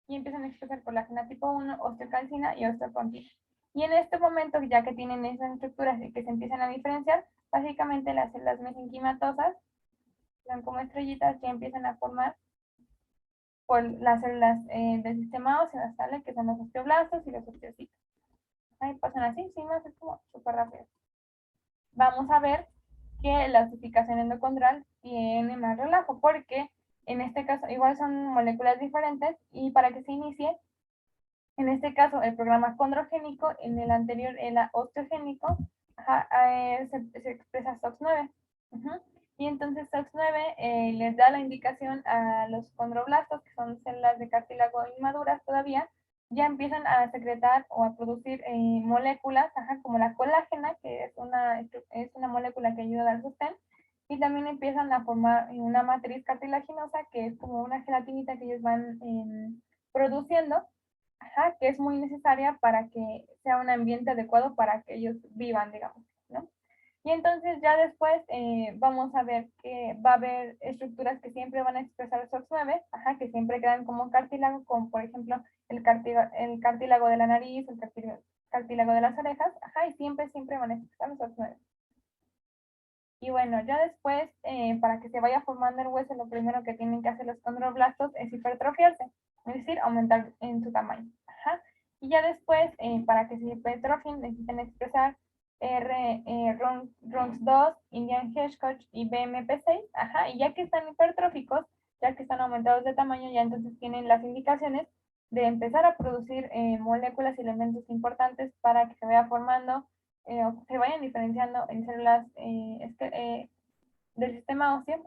[SPEAKER 1] y empiezan a expresar colágeno tipo 1, osteocalcina y osteopontina. Y en este momento, ya que tienen esas estructuras y que se empiezan a diferenciar, básicamente las células mesenquimatosas, son como estrellitas, ya empiezan a formar por las células del sistema óseo, ¿sale? Que son los osteoblastos y los osteocitos. Ahí pasan así, sí, no, es como súper rápido. Vamos a ver que la ossificación endocondral tiene más relajo, porque en este caso igual son moléculas diferentes, y para que se inicie, en este caso el programa condrogénico, en el anterior el osteogénico, se expresa SOX9. Y entonces SOX9 les da la indicación a los condroblastos, que son células de cartílago inmaduras todavía, ya empiezan a secretar o a producir moléculas, como la colágena, que es una molécula que ayuda a dar sostén, y también empiezan a formar una matriz cartilaginosa, que es como una gelatinita que ellos van produciendo, que es muy necesaria para que sea un ambiente adecuado para que ellos vivan, digamos, ¿no? Y entonces ya después vamos a ver que va a haber estructuras que siempre van a expresar SOX9, que siempre quedan como cartílago, como por ejemplo el cartílago de la nariz, el cartílago de las orejas, y siempre van a expresar SOX9. Y bueno, ya después, para que se vaya formando el hueso, lo primero que tienen que hacer los condroblastos es hipertrofiarse, es decir, aumentar en su tamaño. Y ya después, para que se hipertrofien, necesitan expresar RUNX2, Indian Hedgehog y BMP6. Y ya que están hipertróficos, ya que están aumentados de tamaño, ya entonces tienen las indicaciones de empezar a producir moléculas y elementos importantes para que se vaya formando se vayan diferenciando en células del sistema óseo,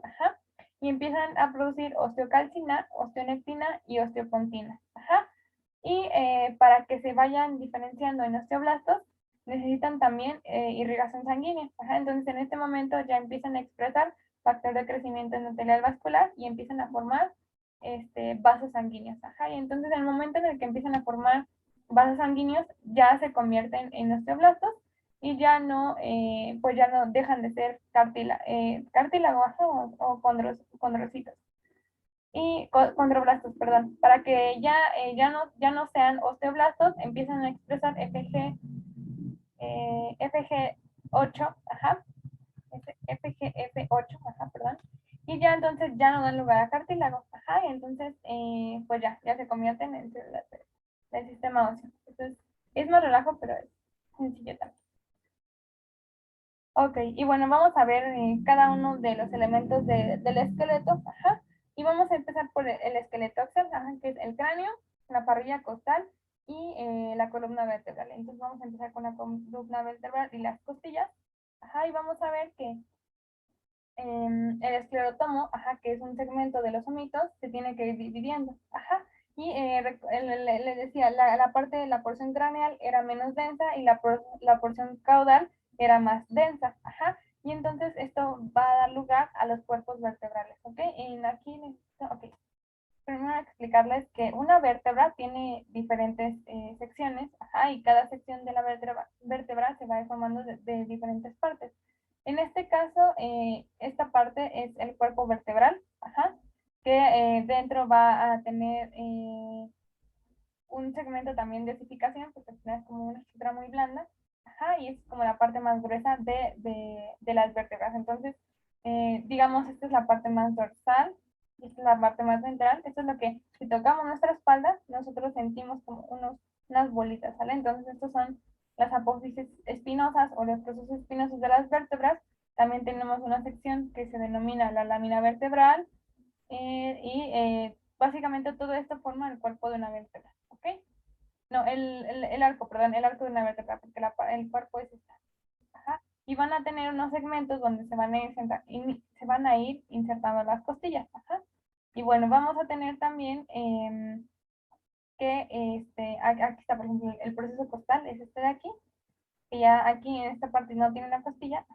[SPEAKER 1] y empiezan a producir osteocalcina, osteonectina y osteopontina. Y para que se vayan diferenciando en osteoblastos, necesitan también irrigación sanguínea. Entonces, en este momento ya empiezan a expresar factor de crecimiento endotelial vascular y empiezan a formar vasos sanguíneos. Y entonces, en el momento en el que empiezan a formar vasos sanguíneos, ya se convierten en osteoblastos y ya no, pues ya no dejan de ser cartílago o condrocitos y condroblastos, perdón, para que ya no sean osteoblastos, empiezan a expresar FG8, FGF8, perdón, y ya entonces ya no dan lugar a cartílago, y entonces pues ya se convierten en células del sistema óseo. Entonces es más relajo, pero es sencillo también. Ok, y bueno, vamos a ver cada uno de los elementos del esqueleto, y vamos a empezar por el esqueleto axial, que es el cráneo, la parrilla costal y la columna vertebral. Entonces vamos a empezar con la columna vertebral y las costillas, y vamos a ver que el esclerotomo, que es un segmento de los omitos, se tiene que ir dividiendo, y le decía, la parte de la porción craneal era menos densa y la porción caudal era más densa, y entonces esto va a dar lugar a los cuerpos vertebrales, ¿ok? Ok. Primero explicarles que una vértebra tiene diferentes secciones, y cada sección de la vértebra se va formando de diferentes partes. En este caso, esta parte es el cuerpo vertebral, que dentro va a tener un segmento también de osificación, porque al final es como una estructura muy blanda, y es como la parte más gruesa de las vértebras. Entonces, digamos, esta es la parte más dorsal, y esta es la parte más ventral. Esto es lo que, si tocamos nuestra espalda, nosotros sentimos como unas bolitas, ¿sale? Entonces, estos son las apófisis espinosas o los procesos espinosos de las vértebras. También tenemos una sección que se denomina la lámina vertebral, básicamente todo esto forma el cuerpo de una vértebra, ¿ok? No, el arco, perdón, el arco de una vértebra, porque el cuerpo es esta. Y van a tener unos segmentos donde se van a ir insertando las costillas. Y bueno, vamos a tener también que aquí está, por ejemplo, el proceso costal, es este de aquí, que ya aquí en esta parte no tiene una costilla,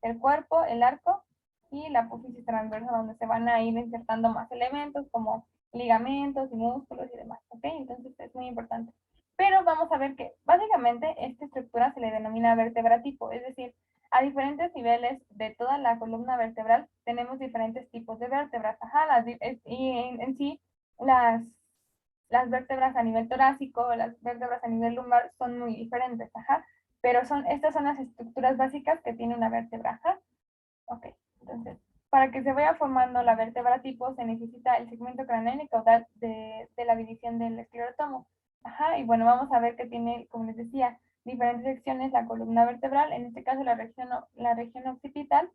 [SPEAKER 1] el cuerpo, el arco y la apófisis transversa, donde se van a ir insertando más elementos como ligamentos y músculos y demás, ¿ok? Entonces es muy importante. Pero vamos a ver que básicamente esta estructura se le denomina vértebra tipo, es decir, a diferentes niveles de toda la columna vertebral tenemos diferentes tipos de vértebras. Ajá, y en sí las vértebras a nivel torácico, las vértebras a nivel lumbar son muy diferentes, ajá, pero estas son las estructuras básicas que tiene una vértebra, ajá. Ok, entonces, para que se vaya formando la vértebra tipo se necesita el segmento craneal y caudal de la división del esclerotomo. Ajá, y bueno, vamos a ver que tiene, como les decía, diferentes secciones la columna vertebral, en este caso la región occipital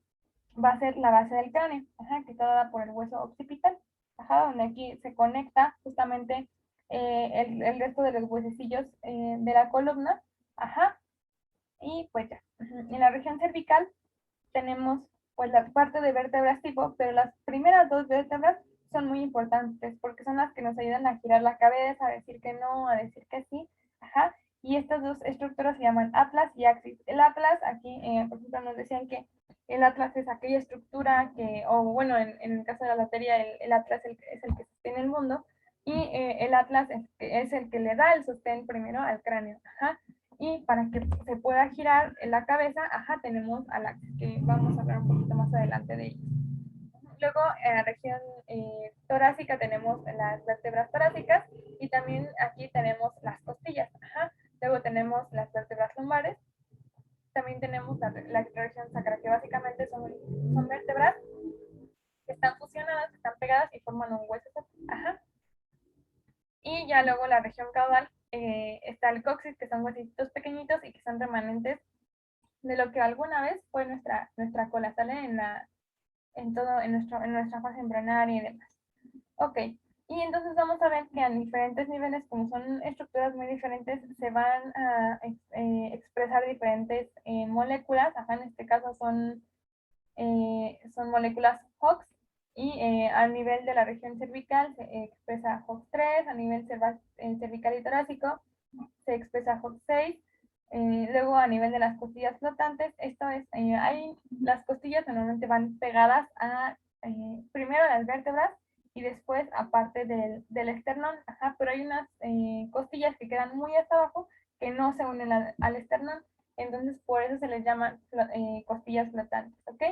[SPEAKER 1] va a ser la base del cráneo, ajá, que está dada por el hueso occipital, ajá, donde aquí se conecta justamente el resto de los huesecillos de la columna, ajá, y pues ya. En la región cervical tenemos pues la parte de vértebras tipo, pero las primeras dos vértebras son muy importantes porque son las que nos ayudan a girar la cabeza, a decir que no, a decir que sí, ajá, y estas dos estructuras se llaman atlas y axis. El atlas, aquí, por ejemplo, nos decían que el atlas es aquella estructura que, o bueno, en el caso de la lotería, el atlas es el que sostiene el mundo, y el atlas es el que le da el sostén primero al cráneo, ajá. Y para que se pueda girar la cabeza, ajá, tenemos a la que vamos a hablar un poquito más adelante de ellos. Luego, en la región torácica tenemos las vértebras torácicas y también aquí tenemos las costillas. Ajá. Luego tenemos las vértebras lumbares. También tenemos la región sacra, que básicamente son vértebras que están fusionadas, que están pegadas y forman un hueso. Ajá. Y ya luego la región caudal está el coxis, que son huesitos pequeñitos y que son remanentes de lo que alguna vez fue nuestra cola, sale en nuestra fase embrionaria y demás. Ok, y entonces vamos a ver que a diferentes niveles, como son estructuras muy diferentes, se van a expresar diferentes moléculas, ajá, en este caso son moléculas HOX, y a nivel de la región cervical se expresa HOX3, a nivel cervical y torácico se expresa HOX6, luego a nivel de las costillas flotantes, esto es, las costillas normalmente van pegadas a primero a las vértebras y después a parte del esternón, ajá, pero hay unas costillas que quedan muy hasta abajo que no se unen al esternón, entonces por eso se les llama costillas flotantes, ¿ok?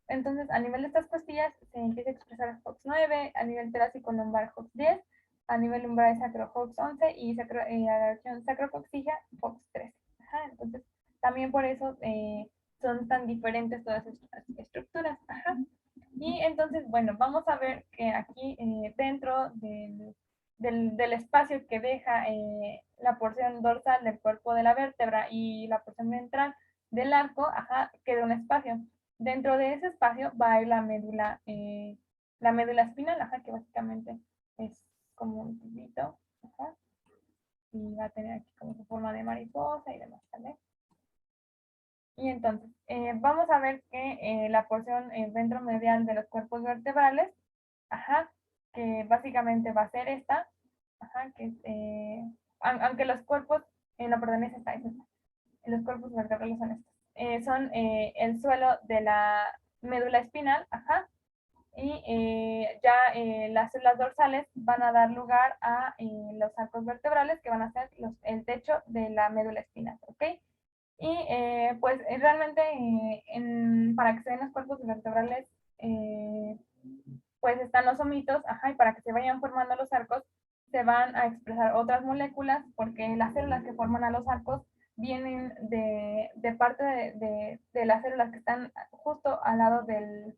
[SPEAKER 1] Entonces, a nivel de estas costillas se empieza a expresar HOX9, a nivel torácico lumbar HOX10, a nivel lumbar sacro HOX11 y a la región sacrocoxilla HOX13. Ajá, entonces, también por eso son tan diferentes todas estas estructuras. Ajá. Y entonces, bueno, vamos a ver que aquí dentro del espacio que deja la porción dorsal del cuerpo de la vértebra y la porción ventral del arco, ajá, queda un espacio. Dentro de ese espacio va a ir la médula espinal, ajá, que básicamente es como un tubito, ajá, y va a tener aquí como su forma de mariposa y demás, ¿vale? Y entonces, vamos a ver que la porción ventromedial de los cuerpos vertebrales, ajá, que básicamente va a ser esta, ajá, que aunque los cuerpos, no, perdón, es esta, los cuerpos vertebrales son estos, son el suelo de la médula espinal, ajá, y ya las células dorsales van a dar lugar a los arcos vertebrales que van a ser el techo de la médula espinal, ¿ok? Y pues realmente para que se den los cuerpos vertebrales, pues están los omitos, ajá, y para que se vayan formando los arcos, se van a expresar otras moléculas, porque las células que forman a los arcos vienen de parte de las células que están justo al lado del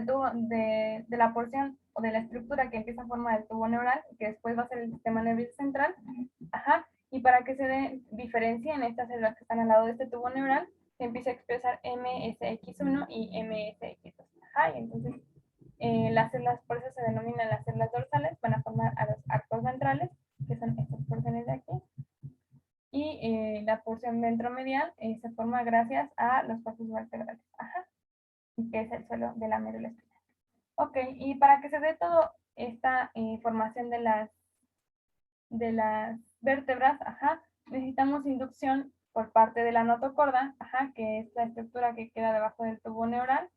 [SPEAKER 1] tubo, de la porción o de la estructura que empieza a formar el tubo neural, que después va a ser el sistema nervioso central, ajá, y para que se diferencien estas células que están al lado de este tubo neural, se empieza a expresar MSX1 y MSX2, ajá, y entonces las células, por eso se denominan las células dorsales, van a formar a los arcos ventrales, que son estas porciones de aquí, y la porción ventromedial se forma gracias a los cuerpos vertebrales, ajá, que es el suelo de la médula espinal. Ok, y para que se dé toda esta formación de las vértebras, ajá, necesitamos inducción por parte de la notocorda, ajá, que es la estructura que queda debajo del tubo neural,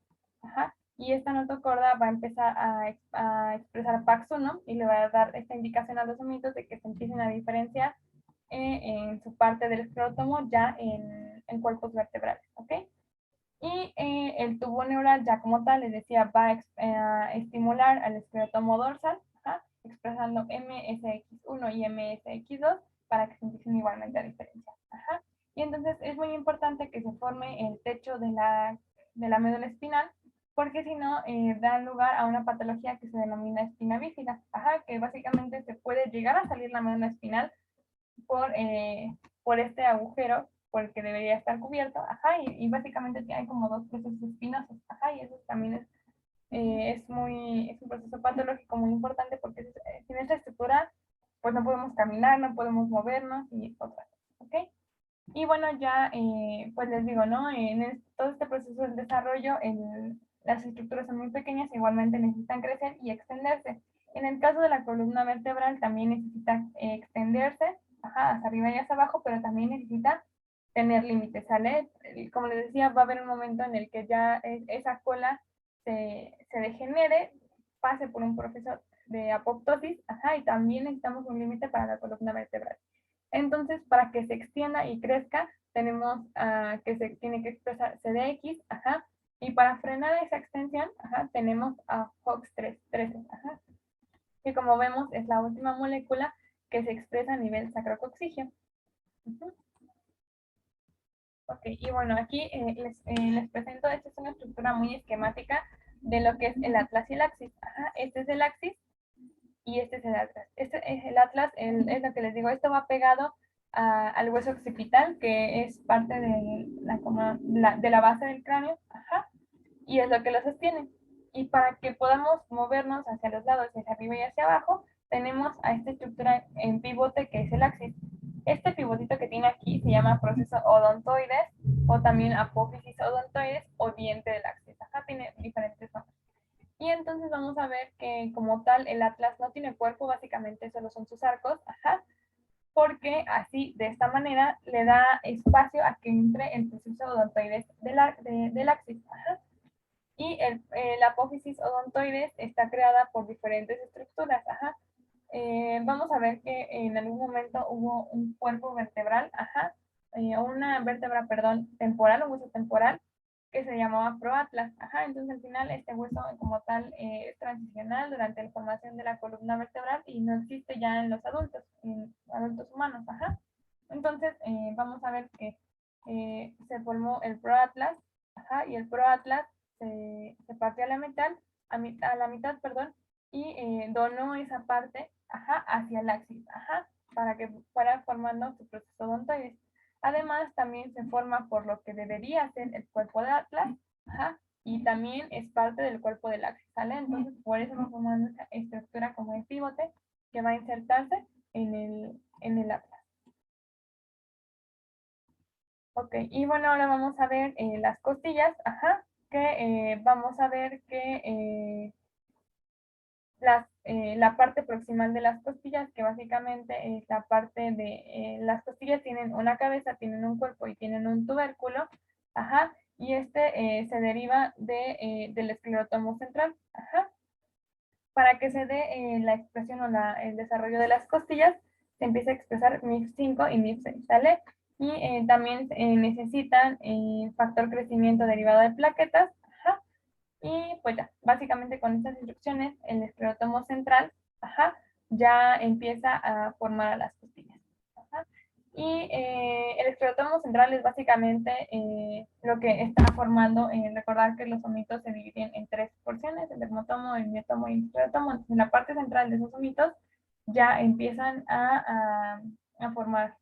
[SPEAKER 1] ajá, y esta notocorda va a empezar a expresar PAX1 y le va a dar esta indicación a los omitos de que se empiecen a diferenciar en su parte del esclerótomo ya en cuerpos vertebrales, ¿ok? Y el tubo neural ya como tal, les decía, va a estimular al esclerótomo dorsal, ajá, expresando MSX1 y MSX2 para que se empiecen igualmente a diferenciar. Ajá. Y entonces es muy importante que se forme el techo de la médula espinal, porque si no, da lugar a una patología que se denomina espina bífida, ajá, que básicamente se puede llegar a salir la médula espinal por este agujero por el que debería estar cubierto, ajá, y básicamente hay como dos procesos espinosos, ajá, y eso también es un proceso patológico muy importante porque sin esta estructura, pues no podemos caminar, no podemos movernos y otras cosas, ¿ok? Y bueno, ya, pues les digo, ¿no? Todo este proceso del desarrollo, las estructuras son muy pequeñas, igualmente necesitan crecer y extenderse. En el caso de la columna vertebral también necesita extenderse, ajá, hacia arriba y hacia abajo, pero también necesita tener límites, ¿sale? Como les decía, va a haber un momento en el que ya esa cola se degenere, pase por un proceso de apoptosis, ajá, y también necesitamos un límite para la columna vertebral. Entonces, para que se extienda y crezca, tenemos que se tiene que expresar CDX, ajá, y para frenar esa extensión, ajá, tenemos a FOX13, ajá, que como vemos es la última molécula que se expresa a nivel sacrococcigio. Ok, y bueno, aquí les presento, esta es una estructura muy esquemática de lo que es el atlas y el axis. Ajá, este es el axis y este es el atlas. Este es el atlas, es lo que les digo, esto va pegado al hueso occipital, que es parte de de la base del cráneo, ajá, y es lo que lo sostiene. Y para que podamos movernos hacia los lados, hacia arriba y hacia abajo, tenemos a esta estructura en pivote que es el axis. Este pivotito que tiene aquí se llama proceso odontoides o también apófisis odontoides o diente del axis. Acá tiene diferentes nombres. Y entonces vamos a ver que como tal el atlas no tiene cuerpo, básicamente solo son sus arcos, ajá, porque así, de esta manera, le da espacio a que entre el proceso odontoides del axis. Ajá. Y la apófisis odontoides está creada por diferentes estructuras. Ajá. Vamos a ver que en algún momento hubo un cuerpo vertebral, ajá, una vértebra, perdón, temporal, un hueso temporal, que se llamaba proatlas. Ajá, entonces al final este hueso como tal es transicional durante la formación de la columna vertebral y no existe ya en los adultos, humanos. Ajá. Entonces vamos a ver que se formó el proatlas, ajá, y el proatlas se partió a la mitad, perdón, y donó esa parte, ajá, hacia el axis, ajá, para que fuera formando su proceso odontoides. Además, también se forma por lo que debería ser el cuerpo de atlas, ajá, y también es parte del cuerpo del axis, ¿sale? Entonces, por eso va formando esa estructura como el pivote que va a insertarse en el atlas. Ok, y bueno, ahora vamos a ver las costillas, ajá, que vamos a ver que la parte proximal de las costillas, que básicamente es la parte de las costillas tienen una cabeza, tienen un cuerpo y tienen un tubérculo, ajá, y este se deriva del esclerótomo central, ajá. Para que se dé la expresión o el desarrollo de las costillas, se empieza a expresar MIF5 y MIF6, ¿sale? Y también necesitan factor crecimiento derivado de plaquetas, ajá. Y pues ya, básicamente con estas instrucciones, el esclerótomo central, ajá, ya empieza a formar a las costillas. Ajá. Y el esclerótomo central es básicamente lo que está formando, recordar que los omitos se dividen en tres porciones, el dermotomo, el miotomo y el esclerótomo. Entonces, en la parte central de esos omitos ya empiezan a formar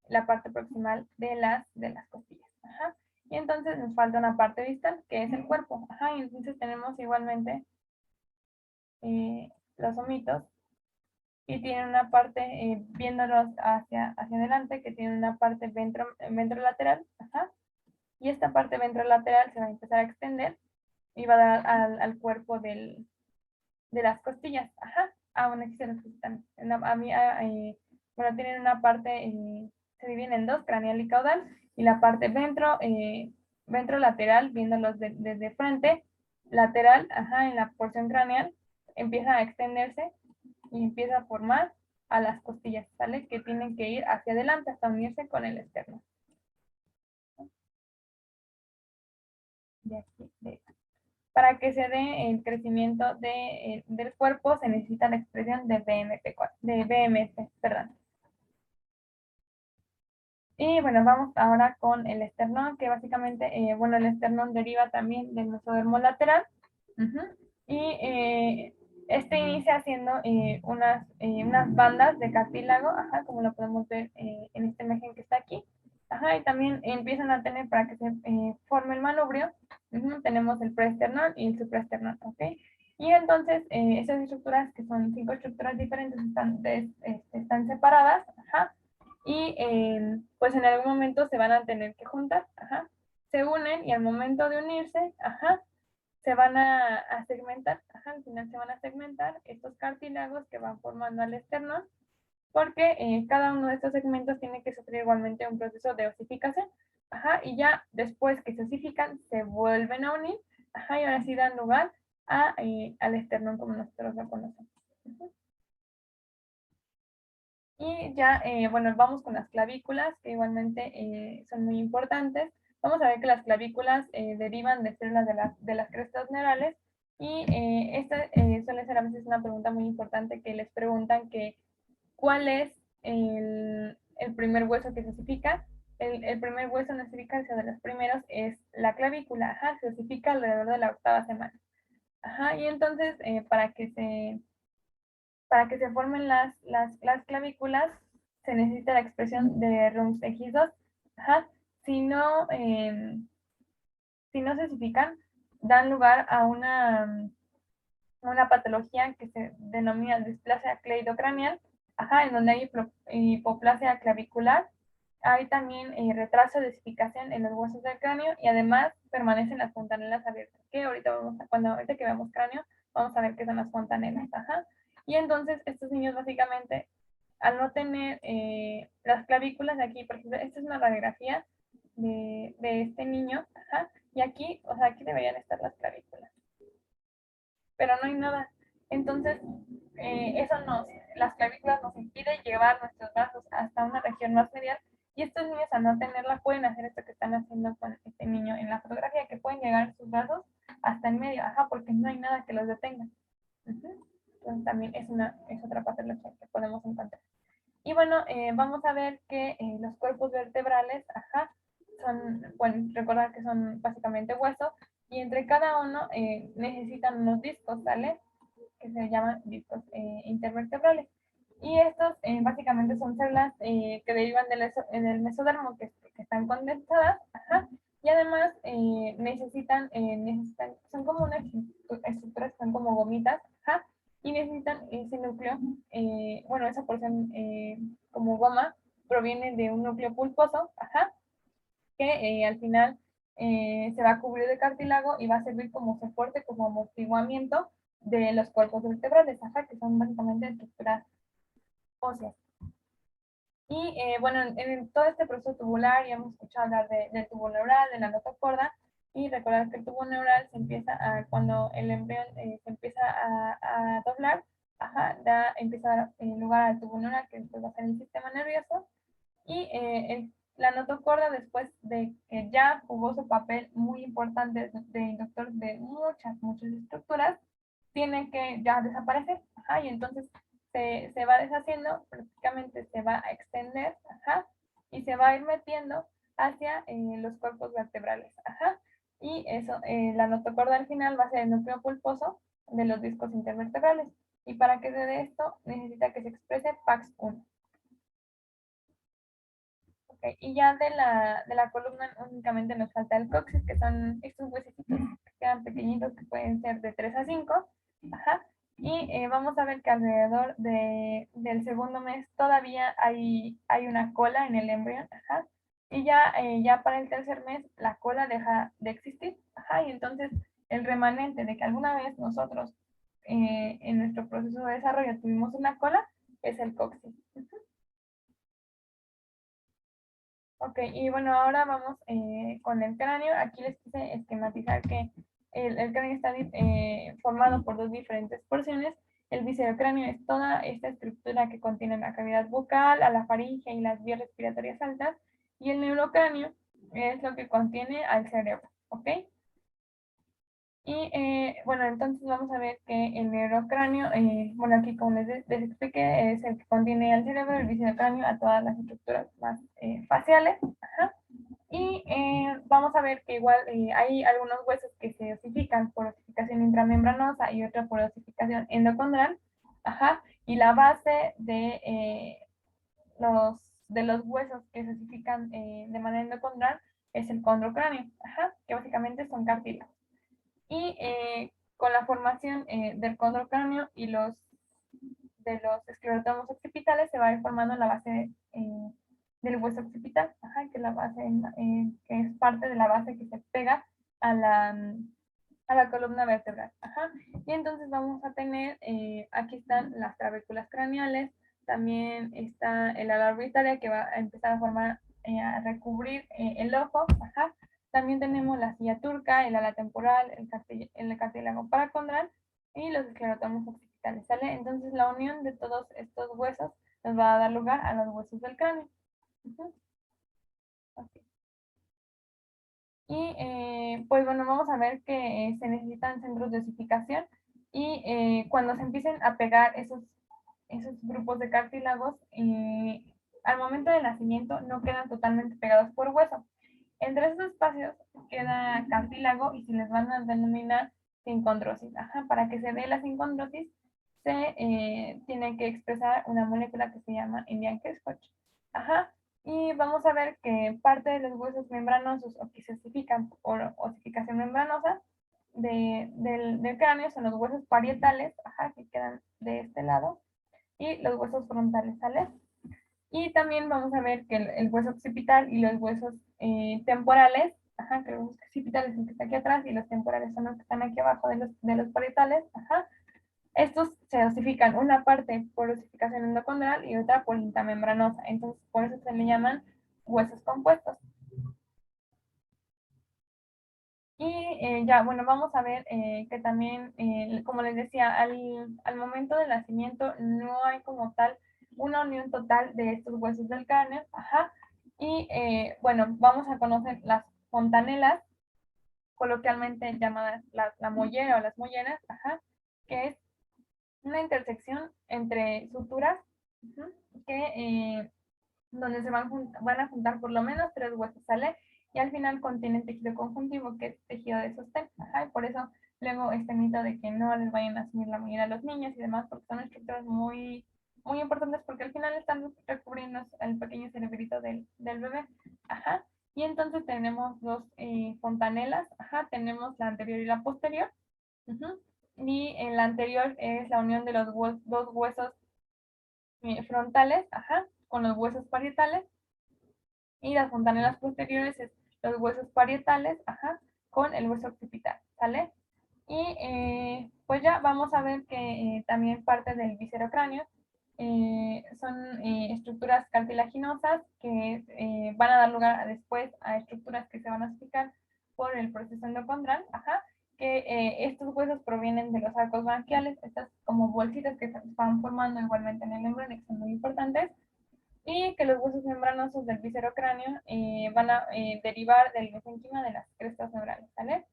[SPEAKER 1] la parte proximal de las costillas. Ajá. Y entonces nos falta una parte distal, que es el cuerpo. Ajá. Y entonces tenemos igualmente los omitos y tienen una parte, viéndolos hacia adelante, que tiene una parte ventrolateral. Ajá. Y esta parte ventrolateral se va a empezar a extender y va a dar al cuerpo de las costillas. Ajá. Bueno, aquí se los también. Bueno, tienen una parte, se dividen en dos, craneal y caudal, y la parte ventrolateral, viéndolos desde frente, lateral, en la porción craneal, empieza a extenderse y empieza a formar a las costillas, ¿sale? Que tienen que ir hacia adelante hasta unirse con el externo. De aquí, para que se dé el crecimiento del cuerpo se necesita la expresión de BMS, perdón. Y bueno, vamos ahora con el esternón, que básicamente, bueno, el esternón deriva también del mesodermo lateral. Y este inicia haciendo unas bandas de cartílago, como lo podemos ver en esta imagen que está aquí. Y también empiezan a tener, para que se forme el manubrio, tenemos el preesternón y el supraesternón, ¿ok? Y entonces, esas estructuras, que son 5 estructuras diferentes, están separadas, y pues en algún momento se van a tener que juntar, se unen y al momento de unirse, se van a segmentar, al final se van a segmentar estos cartílagos que van formando al esternón, porque cada uno de estos segmentos tiene que sufrir igualmente un proceso de osificación, y ya después que se osifican, se vuelven a unir, y ahora sí dan lugar al esternón como nosotros lo conocemos. Y ya, bueno, vamos con las clavículas, que igualmente son muy importantes. Vamos a ver que las clavículas derivan de células de las crestas neurales, y esta suele ser a veces una pregunta muy importante, que les preguntan que ¿cuál es el primer hueso que se osifica? El primer hueso en osificarse, de los primeros, es la clavícula, se osifica alrededor de la 8ª semana. Y entonces, para que se formen las clavículas, se necesita la expresión de Rumstegidos. Si no, si no se osifican, dan lugar a una patología que se denomina displasia cleidocraneal, en donde hay hipoplasia clavicular. Hay también retraso de osificación en los huesos del cráneo, y además permanecen las fontanelas abiertas, que ahorita ahorita que veamos cráneo, vamos a ver qué son las fontanelas. Y entonces estos niños básicamente, al no tener las clavículas de aquí, por ejemplo, esta es una radiografía de este niño, y aquí, o sea, aquí deberían estar las clavículas, pero no hay nada. Entonces, las clavículas nos impiden llevar nuestros brazos hasta una región más medial, y estos niños, al no tenerla, pueden hacer esto que están haciendo con este niño en la fotografía, que pueden llegar sus brazos hasta el medio, porque no hay nada que los detenga. Entonces también es otra patología que podemos encontrar. Y bueno, vamos a ver que los cuerpos vertebrales, son, bueno, recordar que son básicamente hueso, y entre cada uno necesitan unos discos, ¿sale? Que se llaman discos intervertebrales. Y estos básicamente son células que derivan del mesodermo, que están condensadas, y además necesitan, son como unas estructuras, son como gomitas, y necesitan ese núcleo, bueno, esa porción como goma proviene de un núcleo pulposo, que al final se va a cubrir de cartílago y va a servir como soporte, como amortiguamiento de los cuerpos vertebrales, que son básicamente estructuras óseas. Y bueno, en todo este proceso tubular ya hemos escuchado hablar del tubo neural, de la notocorda, y recordar que el tubo neural se empieza cuando el embrión se empieza a doblar, empieza a dar lugar al tubo neural, que después va a ser el sistema nervioso, y la notocorda, después de que ya jugó su papel muy importante de inductor de muchas estructuras, tiene que ya desaparecer, y entonces se va deshaciendo, prácticamente se va a extender, y se va a ir metiendo hacia los cuerpos vertebrales, y eso, la notocorda al final va a ser el núcleo pulposo de los discos intervertebrales, y para que se dé esto necesita que se exprese PAX1. Okay. Y ya de la columna únicamente nos falta el coxis, que son estos huesitos que quedan pequeñitos, que pueden ser de 3 a 5. Y vamos a ver que alrededor del segundo mes todavía hay una cola en el embrión. Y ya para el tercer mes la cola deja de existir. Y entonces el remanente de que alguna vez nosotros en nuestro proceso de desarrollo tuvimos una cola es el coxis. Ok, y bueno, ahora vamos con el cráneo. Aquí les quise esquematizar que el cráneo está formado por dos diferentes porciones. El viscerocráneo es toda esta estructura que contiene la cavidad bucal, a la faringe y las vías respiratorias altas. Y el neurocráneo es lo que contiene al cerebro, ¿ok? Y bueno, entonces vamos a ver que el neurocráneo, bueno, aquí como les expliqué, es el que contiene al cerebro, el viscerocráneo a todas las estructuras más faciales. Ajá. Y vamos a ver que igual hay algunos huesos que se osifican por osificación intramembranosa y otra por osificación endocondral. Ajá. Y la base de los huesos que se osifican de manera endocondral es el condrocráneo, ajá, que básicamente son cartílagos. Y con la formación del condrocráneo y de los esclerotomos occipitales se va a ir formando la base del hueso occipital, ajá, que es la base, que es parte de la base que se pega a la columna vertebral. Ajá. Y entonces vamos a tener, aquí están las trabéculas craneales, también está el ala orbitaria que va a empezar a formar, a recubrir el ojo. Ajá. También tenemos la silla turca, el ala temporal, el cartílago paracondral y los esclerotomos occipitales, ¿sale? Entonces la unión de todos estos huesos nos va a dar lugar a los huesos del cráneo. Okay. Y pues bueno, vamos a ver que se necesitan centros de osificación y cuando se empiecen a pegar esos grupos de cartílagos, al momento del nacimiento no quedan totalmente pegados por hueso. Entre esos espacios queda cartílago y se les van a denominar sincondrosis. Ajá, para que se dé la sincondrosis se tiene que expresar una molécula que se llama Indian Scotch. Ajá, y vamos a ver que parte de los huesos membranosos o que se osifican por osificación membranosa del cráneo son los huesos parietales, ajá, que quedan de este lado, y los huesos frontales, ¿sale? Y también vamos a ver que el hueso occipital y los huesos temporales, ajá, que el hueso occipital es el que está aquí atrás y los temporales son los que están aquí abajo de los parietales, ajá. Estos se osifican una parte por osificación endocondral y otra por intramembranosa. Entonces, por eso se le llaman huesos compuestos. Y ya, bueno, vamos a ver que también, como les decía, al momento del nacimiento no hay como tal una unión total de estos huesos del cráneo. Ajá. Y bueno, vamos a conocer las fontanelas, coloquialmente llamadas la mollera o las molleras, ajá, que es una intersección entre suturas, que donde se van a juntar por lo menos tres huesos, ¿sale? Y al final contienen tejido conjuntivo, que es tejido de sostén. Ajá, y por eso luego este mito de que no les vayan a asumir la mollera a los niños y demás, porque son estructuras muy, muy importantes, porque al final están recubriendo el pequeño cerebrito del bebé. Ajá. Y entonces tenemos dos fontanelas, ajá, tenemos la anterior y la posterior. Uh-huh. Y en la anterior es la unión de los dos huesos frontales, ajá, con los huesos parietales, y las fontanelas posteriores es los huesos parietales, ajá, con el hueso occipital, ¿sale? Y pues ya vamos a ver que también parte del viscerocráneo son estructuras cartilaginosas que van a dar lugar después a estructuras que se van a explicar por el proceso endocondral, ajá, que estos huesos provienen de los arcos branquiales, estas como bolsitas que se van formando igualmente en el embrión, que son muy importantes, y que los huesos membranosos del viscerocráneo van a derivar del mesénquima de las crestas neurales, ¿vale?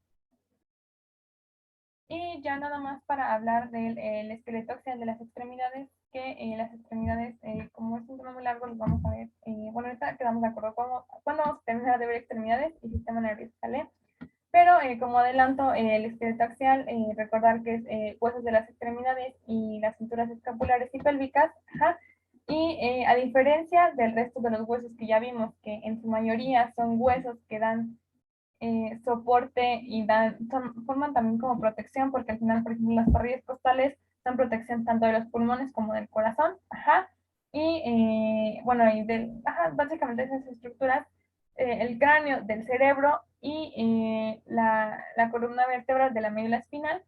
[SPEAKER 1] Y ya nada más para hablar del esqueleto axial de las extremidades, que las extremidades, como es un tema muy largo, los vamos a ver, bueno, ahorita quedamos de acuerdo cuándo vamos a terminar de ver extremidades y sistema nervioso, ¿vale? Pero como adelanto, el esqueleto axial, recordar que es huesos de las extremidades y las cinturas escapulares y pélvicas, ajá. Y a diferencia del resto de los huesos que ya vimos, que en su mayoría son huesos que dan soporte y forman también como protección, porque al final, por ejemplo, las parrillas costales son protección tanto de los pulmones como del corazón, ajá. Y bueno, ajá, básicamente esas estructuras, el cráneo del cerebro y la columna vertebral de la médula espinal,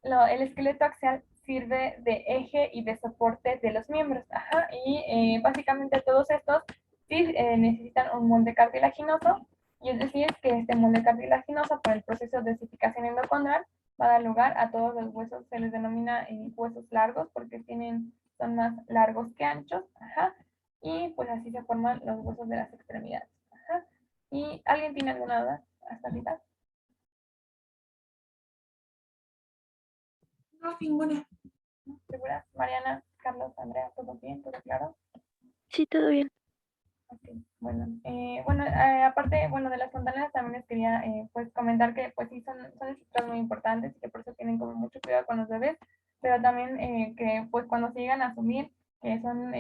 [SPEAKER 1] el esqueleto axial sirve de eje y de soporte de los miembros, ajá. Y básicamente todos estos sí necesitan un molde cartilaginoso Y es decir, que este molde cartilaginoso por el proceso de osificación endocondral va a dar lugar a todos los huesos, se les denomina huesos largos porque son más largos que anchos, ajá, y pues así se forman los huesos de las extremidades. Ajá. ¿Y alguien tiene alguna duda hasta ahorita?
[SPEAKER 2] No, ninguna.
[SPEAKER 1] ¿Segura? Mariana, Carlos, Andrea, ¿todo bien? ¿Todo claro?
[SPEAKER 3] Sí, todo bien.
[SPEAKER 1] Ok, bueno, aparte, bueno, de las fontanelas también les quería pues comentar que pues sí son estructuras muy importantes y que por eso tienen como mucho cuidado con los bebés, pero también que pues cuando se llegan a asumir que son,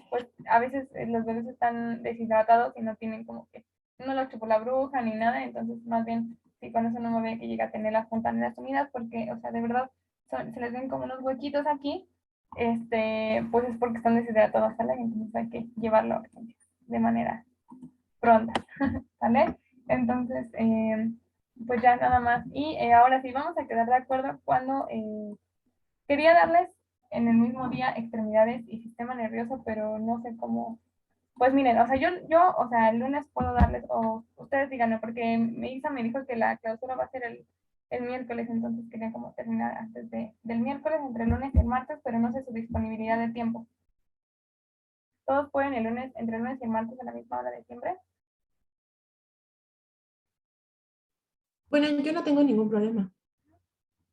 [SPEAKER 1] pues a veces los bebés están deshidratados y no tienen como que, no lo chupó la bruja ni nada, entonces más bien sí con eso no me ve que llega a tener las fontanelas sumidas porque, o sea, de verdad se les ven como unos huequitos aquí pues es porque están deshidratados, ¿sale? Entonces hay que llevarlo a urgencias de manera pronta, ¿sale? Entonces, pues ya nada más. Y ahora sí, vamos a quedar de acuerdo cuando quería darles en el mismo día extremidades y sistema nervioso, pero no sé cómo. Pues miren, o sea, o sea, el lunes puedo darles, o ustedes díganme, porque mi hija me dijo que la clausura va a ser el miércoles, entonces quería como terminar antes del miércoles, entre el lunes y el martes, pero no sé su disponibilidad de tiempo. ¿Todos pueden el lunes, entre el lunes y el martes a la misma hora de siempre?
[SPEAKER 2] Bueno, yo no tengo ningún problema.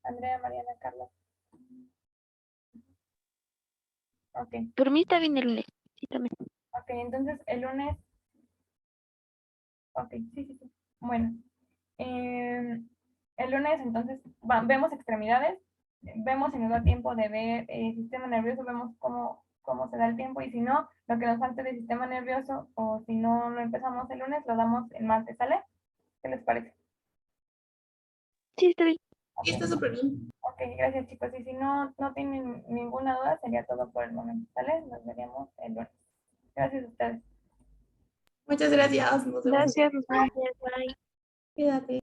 [SPEAKER 1] Andrea, Mariana, Carlos. Ok,
[SPEAKER 3] Por mí está bien el lunes. Sí, también.
[SPEAKER 1] ok, entonces el lunes, ok, sí, sí, sí. Bueno, el lunes entonces vemos extremidades, vemos si nos da tiempo de ver el sistema nervioso, vemos cómo se da el tiempo y si no, lo que nos falte de sistema nervioso o si no lo empezamos el lunes, lo damos el martes, ¿sale? ¿Qué les parece?
[SPEAKER 3] Sí, está bien.
[SPEAKER 2] Sí, está súper bien.
[SPEAKER 1] Ok, gracias chicos. Y si no tienen ninguna duda, sería todo por el momento, ¿sale? Nos veríamos el lunes. Gracias a ustedes.
[SPEAKER 2] Muchas gracias. Nos vemos.
[SPEAKER 3] Gracias, nos vemos. Bye.
[SPEAKER 2] Cuídate.